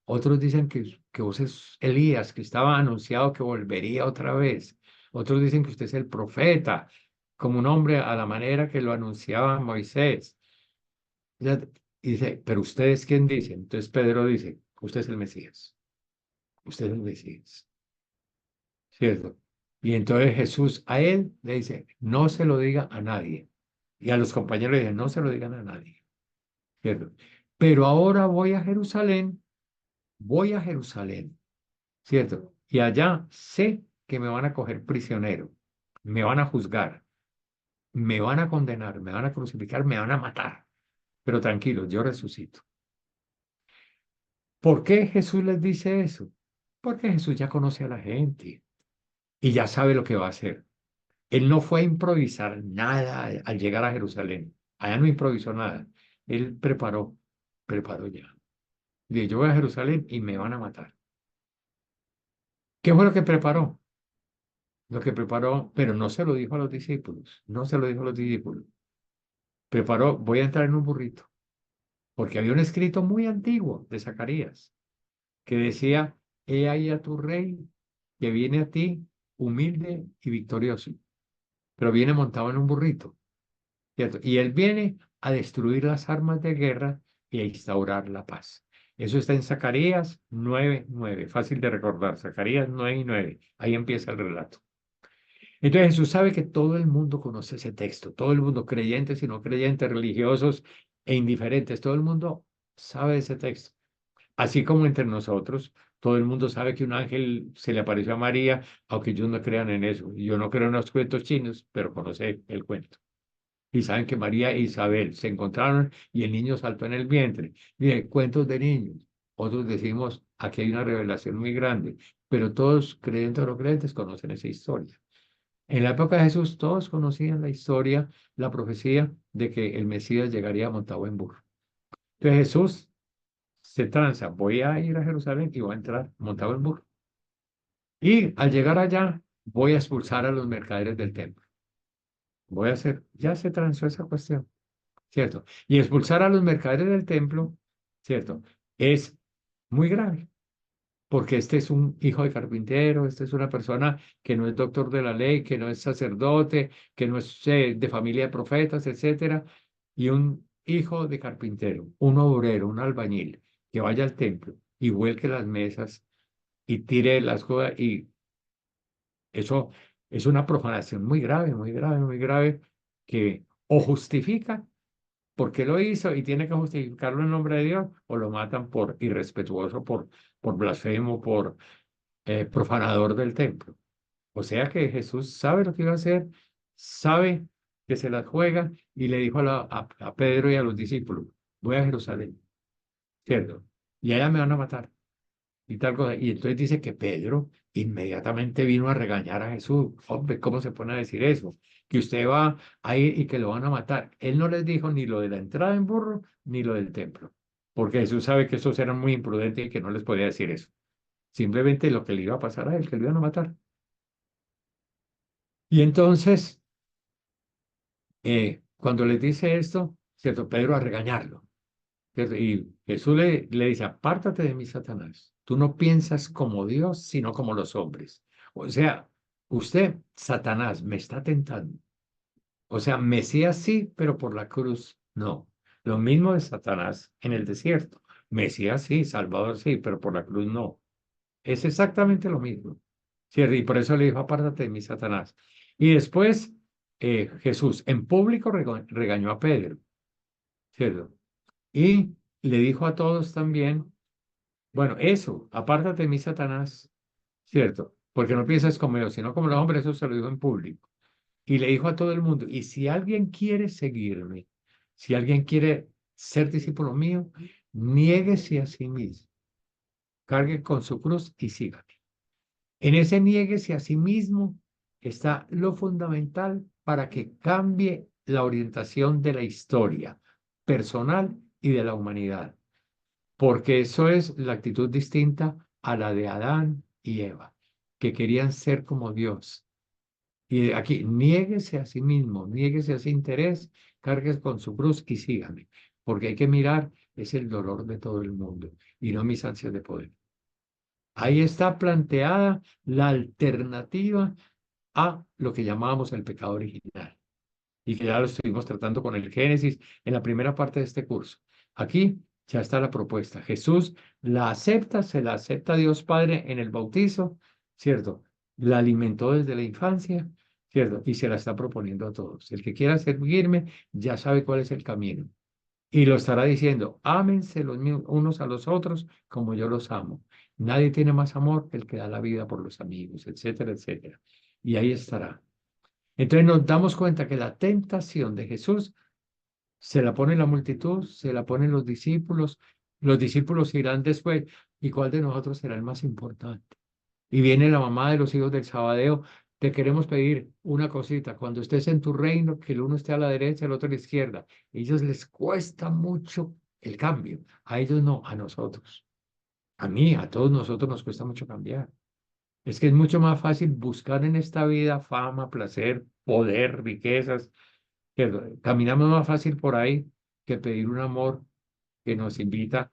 [SPEAKER 1] Otros dicen que vos es Elías, que estaba anunciado que volvería otra vez. Otros dicen que usted es el profeta, como un hombre a la manera que lo anunciaba Moisés. Ya- Y dice, pero ustedes, ¿quién dicen? Entonces Pedro dice, usted es el Mesías, usted es el Mesías, ¿cierto? Y entonces Jesús a él le dice, no se lo diga a nadie. Y a los compañeros le dice, no se lo digan a nadie, ¿cierto? Pero ahora voy a Jerusalén, ¿cierto? Y allá sé que me van a coger prisionero, me van a juzgar, me van a condenar, me van a crucificar, me van a matar. Pero tranquilos, yo resucito. ¿Por qué Jesús les dice eso? Porque Jesús ya conoce a la gente y ya sabe lo que va a hacer. Él no fue a improvisar nada al llegar a Jerusalén. Allá no improvisó nada. Él preparó ya. Dice, yo voy a Jerusalén y me van a matar. ¿Qué fue lo que preparó? lo que preparó, pero no se lo dijo a los discípulos, no se lo dijo a los discípulos. Preparó, voy a entrar en un burrito, porque había un escrito muy antiguo de Zacarías que decía, he ahí a tu rey que viene a ti humilde y victorioso, pero viene montado en un burrito, ¿cierto? Y él viene a destruir las armas de guerra y a instaurar la paz. Eso está en Zacarías 9:9, fácil de recordar, Zacarías 9:9, ahí empieza el relato. Entonces Jesús sabe que todo el mundo conoce ese texto, todo el mundo, creyentes y no creyentes, religiosos e indiferentes, todo el mundo sabe ese texto. Así como entre nosotros, todo el mundo sabe que un ángel se le apareció a María, aunque ellos no crean en eso. Yo no creo en los cuentos chinos, pero conoce el cuento. Y saben que María e Isabel se encontraron y el niño saltó en el vientre. Miren, cuentos de niños. Otros decimos, aquí hay una revelación muy grande, pero todos, creyentes o no creyentes, conocen esa historia. En la época de Jesús, todos conocían la historia, la profecía de que el Mesías llegaría montado en burro. Entonces Jesús se tranza, voy a ir a Jerusalén y voy a entrar montado en burro. Y al llegar allá, voy a expulsar a los mercaderes del templo. Voy a hacer, ya se transó esa cuestión, ¿cierto? Y expulsar a los mercaderes del templo, ¿cierto? Es muy grave, porque este es un hijo de carpintero, este es una persona que no es doctor de la ley, que no es sacerdote, que no es de familia de profetas, etcétera, y un hijo de carpintero, un obrero, un albañil, que vaya al templo y vuelque las mesas y tire las cosas, y eso es una profanación muy grave, muy grave, muy grave, que o justifica por qué lo hizo y tiene que justificarlo en nombre de Dios, o lo matan por irrespetuoso, por blasfemo, por profanador del templo. O sea que Jesús sabe lo que iba a hacer, sabe que se las juega y le dijo a Pedro y a los discípulos, voy a Jerusalén, ¿cierto? Y allá me van a matar y tal cosa. Y entonces dice que Pedro inmediatamente vino a regañar a Jesús. Hombre, ¿cómo se pone a decir eso? Que usted va a ir y que lo van a matar. Él no les dijo ni lo de la entrada en burro ni lo del templo, porque Jesús sabe que esos eran muy imprudentes y que no les podía decir eso. Simplemente lo que le iba a pasar a él, que lo iban a matar. Y entonces, cuando les dice esto, ¿cierto? Pedro a regañarlo. ¿Cierto? Y Jesús le dice, apártate de mí, Satanás. Tú no piensas como Dios, sino como los hombres. O sea, usted, Satanás, me está tentando. O sea, Mesías sí, pero por la cruz no. Lo mismo de Satanás en el desierto. Mesías sí, Salvador sí, pero por la cruz no. Es exactamente lo mismo. ¿Cierto? Y por eso le dijo, apártate de mí, Satanás. Y después Jesús en público regañó a Pedro, ¿cierto? Y le dijo a todos también, bueno, eso, apártate de mí, Satanás, ¿cierto? Porque no piensas como yo, sino como los hombres, eso se lo dijo en público. Y le dijo a todo el mundo, y si alguien quiere seguirme, si alguien quiere ser discípulo mío, niéguese a sí mismo, cargue con su cruz y sígame. En ese niéguese a sí mismo está lo fundamental para que cambie la orientación de la historia personal y de la humanidad, porque eso es la actitud distinta a la de Adán y Eva, que querían ser como Dios. Y aquí, niéguese a sí mismo, niéguese a ese interés, cargue con su cruz y sígame, porque hay que mirar, es el dolor de todo el mundo y no mis ansias de poder. Ahí está planteada la alternativa a lo que llamábamos el pecado original y que ya lo estuvimos tratando con el Génesis en la primera parte de este curso. Aquí ya está la propuesta. Jesús la acepta, se la acepta Dios Padre en el bautizo, ¿cierto? La alimentó desde la infancia, ¿cierto? Y se la está proponiendo a todos. El que quiera seguirme ya sabe cuál es el camino. Y lo estará diciendo, ámense los unos a los otros como yo los amo. Nadie tiene más amor que el que da la vida por los amigos, etcétera, etcétera. Y ahí estará. Entonces nos damos cuenta que la tentación de Jesús se la pone la multitud, se la ponen los discípulos irán después. ¿Y cuál de nosotros será el más importante? Y viene la mamá de los hijos del Sabadeo, te queremos pedir una cosita, cuando estés en tu reino, que el uno esté a la derecha, el otro a la izquierda. A ellos les cuesta mucho el cambio, a ellos no, a nosotros. A mí, a todos nosotros nos cuesta mucho cambiar. Es que es mucho más fácil buscar en esta vida fama, placer, poder, riquezas, que caminamos más fácil por ahí que pedir un amor que nos invita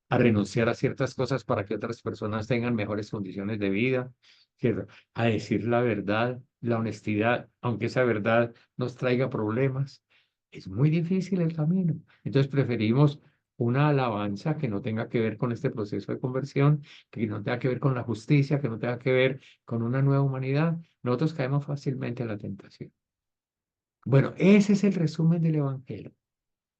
[SPEAKER 1] a renunciar a ciertas cosas para que otras personas tengan mejores condiciones de vida, ¿cierto? A decir la verdad, la honestidad, aunque esa verdad nos traiga problemas. Es muy difícil el camino. Entonces preferimos una alabanza que no tenga que ver con este proceso de conversión, que no tenga que ver con la justicia, que no tenga que ver con una nueva humanidad. Nosotros caemos fácilmente a la tentación. Bueno, ese es el resumen del Evangelio.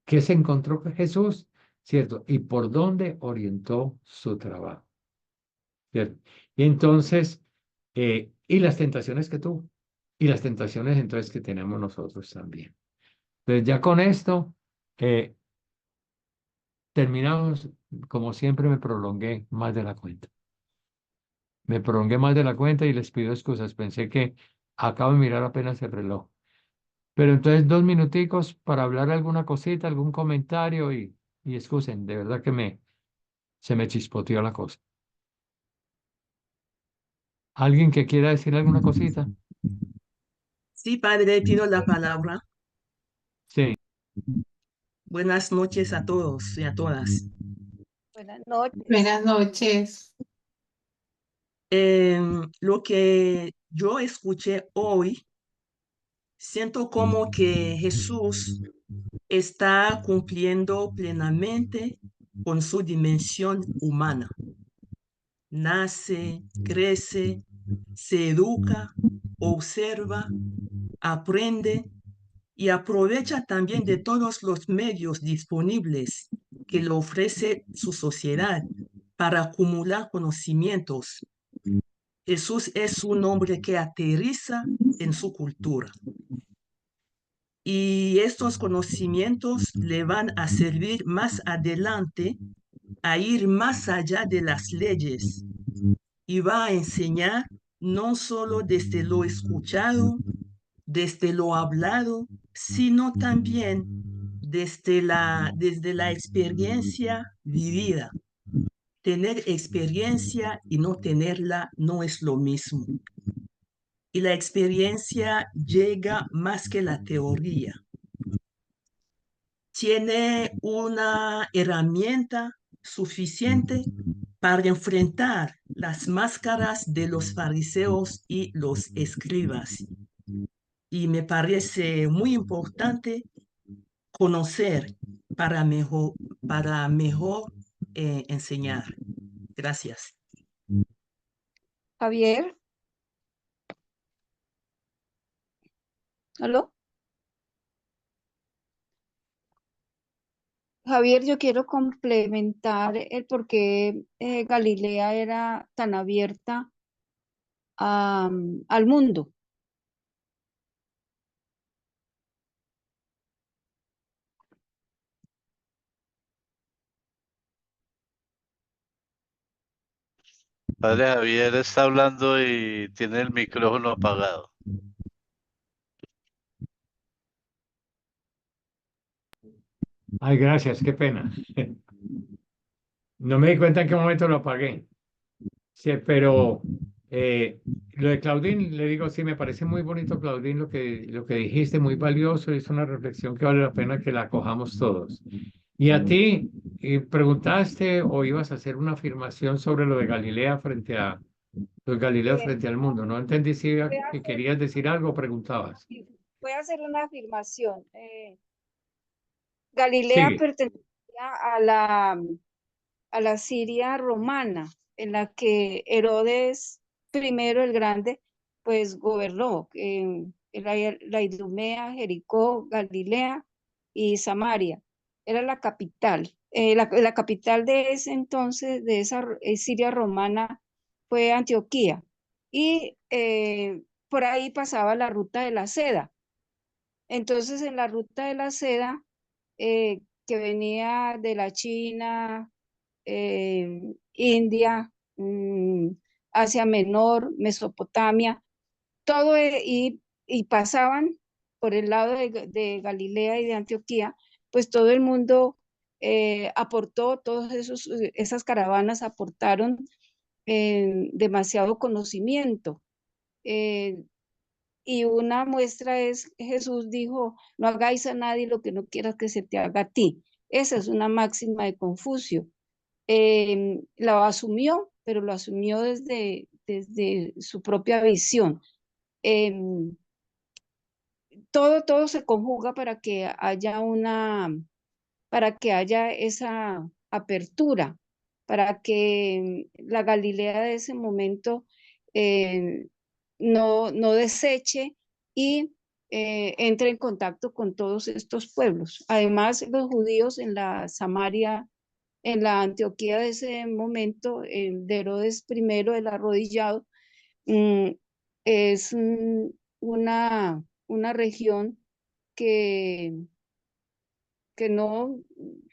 [SPEAKER 1] ¿Qué se encontró con Jesús? ¿Cierto? Y por dónde orientó su trabajo. ¿Cierto? Y entonces, y las tentaciones que tuvo, y las tentaciones entonces que tenemos nosotros también. Entonces, ya con esto, eh, terminamos. Como siempre, me prolongué más de la cuenta. Me prolongué más de la cuenta y les pido excusas. Pensé que acabo de mirar apenas el reloj. Pero entonces, 2 minuticos para hablar alguna cosita, algún comentario y excusen, de verdad que se me chispoteó la cosa. ¿Alguien que quiera decir alguna cosita?
[SPEAKER 2] Sí, padre, pido la palabra.
[SPEAKER 1] Sí.
[SPEAKER 2] Buenas noches a todos y a todas.
[SPEAKER 3] Buenas noches.
[SPEAKER 4] Buenas noches.
[SPEAKER 2] Lo que yo escuché hoy, siento como que Jesús está cumpliendo plenamente con su dimensión humana. Nace, crece, se educa, observa, aprende y aprovecha también de todos los medios disponibles que le ofrece su sociedad para acumular conocimientos. Jesús es un hombre que aterriza en su cultura y estos conocimientos le van a servir más adelante a ir más allá de las leyes y va a enseñar no solo desde lo escuchado, desde lo hablado, sino también desde la experiencia vivida. Tener experiencia y no tenerla no es lo mismo. Y la experiencia llega más que la teoría. Tiene una herramienta suficiente para enfrentar las máscaras de los fariseos y los escribas. Y me parece muy importante conocer para mejor enseñar. Gracias.
[SPEAKER 3] Javier, ¿aló? Javier, yo quiero complementar el por qué Galilea era tan abierta al mundo.
[SPEAKER 5] Padre Javier está hablando y tiene el micrófono apagado.
[SPEAKER 1] Ay, gracias, qué pena. No me di cuenta en qué momento lo apagué. Sí, pero lo de Claudín, le digo, sí, me parece muy bonito, Claudín, lo que dijiste, muy valioso, y es una reflexión que vale la pena que la cojamos todos. Y a ti, preguntaste o ibas a hacer una afirmación sobre lo de Galilea frente a los Galileos
[SPEAKER 3] Eh,
[SPEAKER 1] frente al mundo. No entendí si
[SPEAKER 3] voy a
[SPEAKER 1] que
[SPEAKER 3] hacer,
[SPEAKER 1] querías decir algo o preguntabas.
[SPEAKER 3] voy a hacer una afirmación. Galilea
[SPEAKER 1] Sigue.
[SPEAKER 3] pertenecía a la Siria romana, en la que Herodes primero el Grande, pues gobernó la Idumea, Jericó, Galilea y Samaria. Era la capital. La capital de ese entonces, de esa Siria romana, fue Antioquía. Y por ahí pasaba la ruta de la seda. Entonces, en la ruta de la seda, que venía de la China, India, Asia Menor, Mesopotamia, todo y pasaban por el lado de Galilea y de Antioquía, pues todo el mundo aportó, esas caravanas aportaron demasiado conocimiento. Y una muestra es, Jesús dijo, no hagáis a nadie lo que no quieras que se te haga a ti. Esa es una máxima de Confucio. La asumió, pero lo asumió desde su propia visión. Todo se conjuga para que haya esa apertura, para que la Galilea de ese momento eh, no deseche y entre en contacto con todos estos pueblos. Además, los judíos en la Samaria, en la Antioquía de ese momento, de Herodes I, el arrodillado, mm, es una región que, que no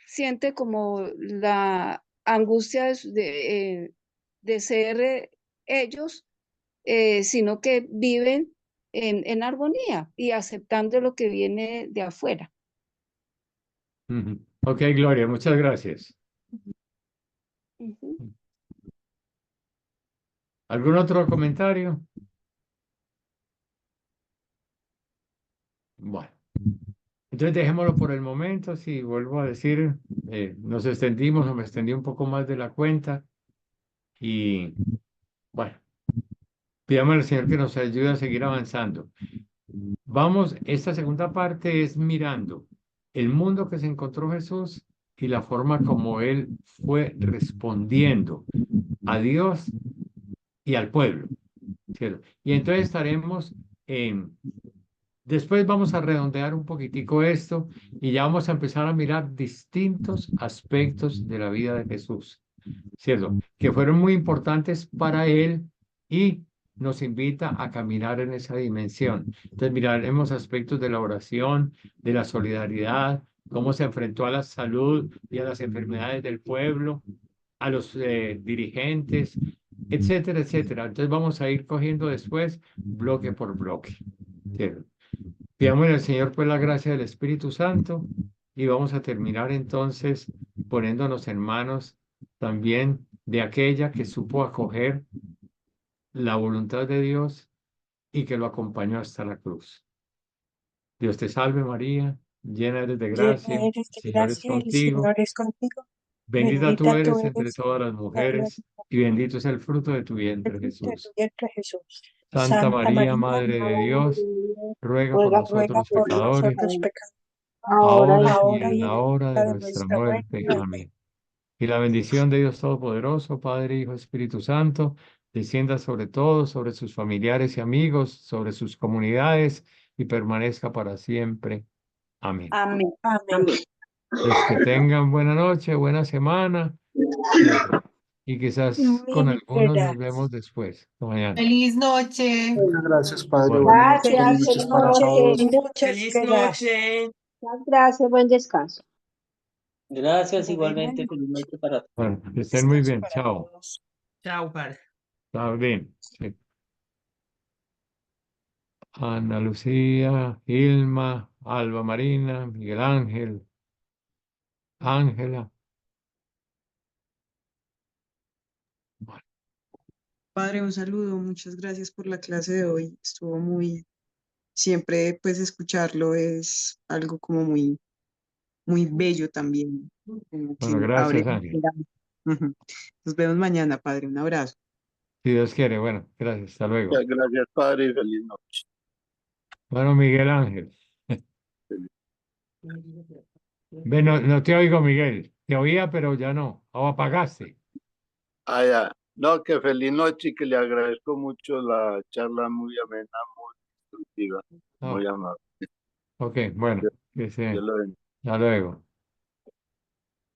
[SPEAKER 3] siente como la angustia de ser ellos, sino que viven en armonía y aceptando lo que viene de afuera.
[SPEAKER 1] Ujú. Ok, Gloria, muchas gracias.
[SPEAKER 3] Ujú.
[SPEAKER 1] ¿Algún otro comentario? Bueno, entonces dejémoslo por el momento. Si vuelvo a decir, nos extendimos o me extendí un poco más de la cuenta. Y bueno, pidamos al Señor que nos ayude a seguir avanzando. Vamos, esta segunda parte es mirando el mundo que se encontró Jesús y la forma como Él fue respondiendo a Dios y al pueblo, ¿cierto? Y entonces estaremos en... Después vamos a redondear un poquitico esto y ya vamos a empezar a mirar distintos aspectos de la vida de Jesús, ¿cierto? Que fueron muy importantes para Él y nos invita a caminar en esa dimensión. Entonces miraremos aspectos de la oración, de la solidaridad, cómo se enfrentó a la salud y a las enfermedades del pueblo, a los dirigentes, etcétera, etcétera. Entonces vamos a ir cogiendo después bloque por bloque, ¿cierto? Pidamos al Señor pues la gracia del Espíritu Santo y vamos a terminar entonces poniéndonos en manos también de aquella que supo acoger la voluntad de Dios y que lo acompañó hasta la cruz. Dios te salve María, llena eres de
[SPEAKER 4] Llena
[SPEAKER 1] gracia,
[SPEAKER 4] eres
[SPEAKER 1] el
[SPEAKER 4] de
[SPEAKER 1] Señor es
[SPEAKER 4] gracia, el
[SPEAKER 1] contigo,
[SPEAKER 4] Señor es contigo.
[SPEAKER 1] bendita tú
[SPEAKER 4] Bendita tú
[SPEAKER 1] eres entre
[SPEAKER 4] eres
[SPEAKER 1] todas las
[SPEAKER 4] entre las
[SPEAKER 1] mujeres y bendito es el fruto de tu
[SPEAKER 4] el
[SPEAKER 1] vientre
[SPEAKER 4] fruto de tu
[SPEAKER 1] Jesús.
[SPEAKER 4] vientre, Jesús.
[SPEAKER 1] Santa
[SPEAKER 4] Santa
[SPEAKER 1] María,
[SPEAKER 4] María,
[SPEAKER 1] Madre de Dios, ruega por
[SPEAKER 4] ruega
[SPEAKER 1] nosotros los
[SPEAKER 4] por
[SPEAKER 1] pecadores,
[SPEAKER 4] nosotros pecadores,
[SPEAKER 1] ahora y
[SPEAKER 4] ahora
[SPEAKER 1] en
[SPEAKER 4] y en
[SPEAKER 1] la
[SPEAKER 4] la
[SPEAKER 1] hora de
[SPEAKER 4] hora de
[SPEAKER 1] nuestra
[SPEAKER 4] nuestra
[SPEAKER 1] muerte.
[SPEAKER 4] muerte.
[SPEAKER 1] Amén. Y la bendición de Dios Todopoderoso, Padre, Hijo, Espíritu Santo, descienda sobre todos, sobre sus familiares y amigos, sobre sus comunidades y permanezca para siempre. Amén.
[SPEAKER 4] Amén. Amén.
[SPEAKER 1] Entonces, que tengan buena noche, buena semana, ¿cierto? Y quizás con
[SPEAKER 4] Mil
[SPEAKER 1] algunos nos
[SPEAKER 4] gracias.
[SPEAKER 1] vemos después, hasta mañana.
[SPEAKER 6] Feliz noche.
[SPEAKER 7] Muchas gracias, Padre.
[SPEAKER 1] Bueno,
[SPEAKER 7] Buenas noches,
[SPEAKER 4] Feliz
[SPEAKER 7] feliz
[SPEAKER 3] Gracias,
[SPEAKER 7] noches
[SPEAKER 3] feliz
[SPEAKER 7] para
[SPEAKER 3] noche.
[SPEAKER 7] todos.
[SPEAKER 4] Muchas
[SPEAKER 2] Feliz
[SPEAKER 4] gracias.
[SPEAKER 2] noche.
[SPEAKER 3] Muchas gracias, buen descanso.
[SPEAKER 8] Gracias,
[SPEAKER 4] Bueno,
[SPEAKER 8] igualmente, feliz noche para todos.
[SPEAKER 1] bueno, que estén muy
[SPEAKER 4] descanso
[SPEAKER 1] bien.
[SPEAKER 4] para
[SPEAKER 1] Chao.
[SPEAKER 4] todos.
[SPEAKER 2] Chao, padre.
[SPEAKER 1] Chao, bien. Sí. Ana Lucía, Ilma, Alba Marina, Miguel Ángel, Ángela. Bueno,
[SPEAKER 9] Padre, un saludo, muchas gracias por la clase de hoy. Estuvo muy, siempre pues escucharlo es algo como muy, muy bello también, como
[SPEAKER 1] bueno,
[SPEAKER 9] que abre
[SPEAKER 1] gracias,
[SPEAKER 9] la
[SPEAKER 1] Ángel.
[SPEAKER 9] esperanza. Ujú. Nos vemos mañana, Padre, un abrazo.
[SPEAKER 1] Si Dios quiere, bueno, gracias, hasta luego.
[SPEAKER 5] Muchas gracias, Padre, y feliz noche.
[SPEAKER 1] Bueno, Miguel Ángel. Ven, no te oigo, Miguel. Te oía, pero ya no. O apagaste.
[SPEAKER 5] Ah, ya. No, que feliz noche y que le agradezco mucho la charla muy amena, muy instructiva,
[SPEAKER 1] No.
[SPEAKER 5] muy amable.
[SPEAKER 1] Ok, bueno, que
[SPEAKER 5] Dios
[SPEAKER 1] se,
[SPEAKER 5] lo bendiga.
[SPEAKER 1] hasta luego.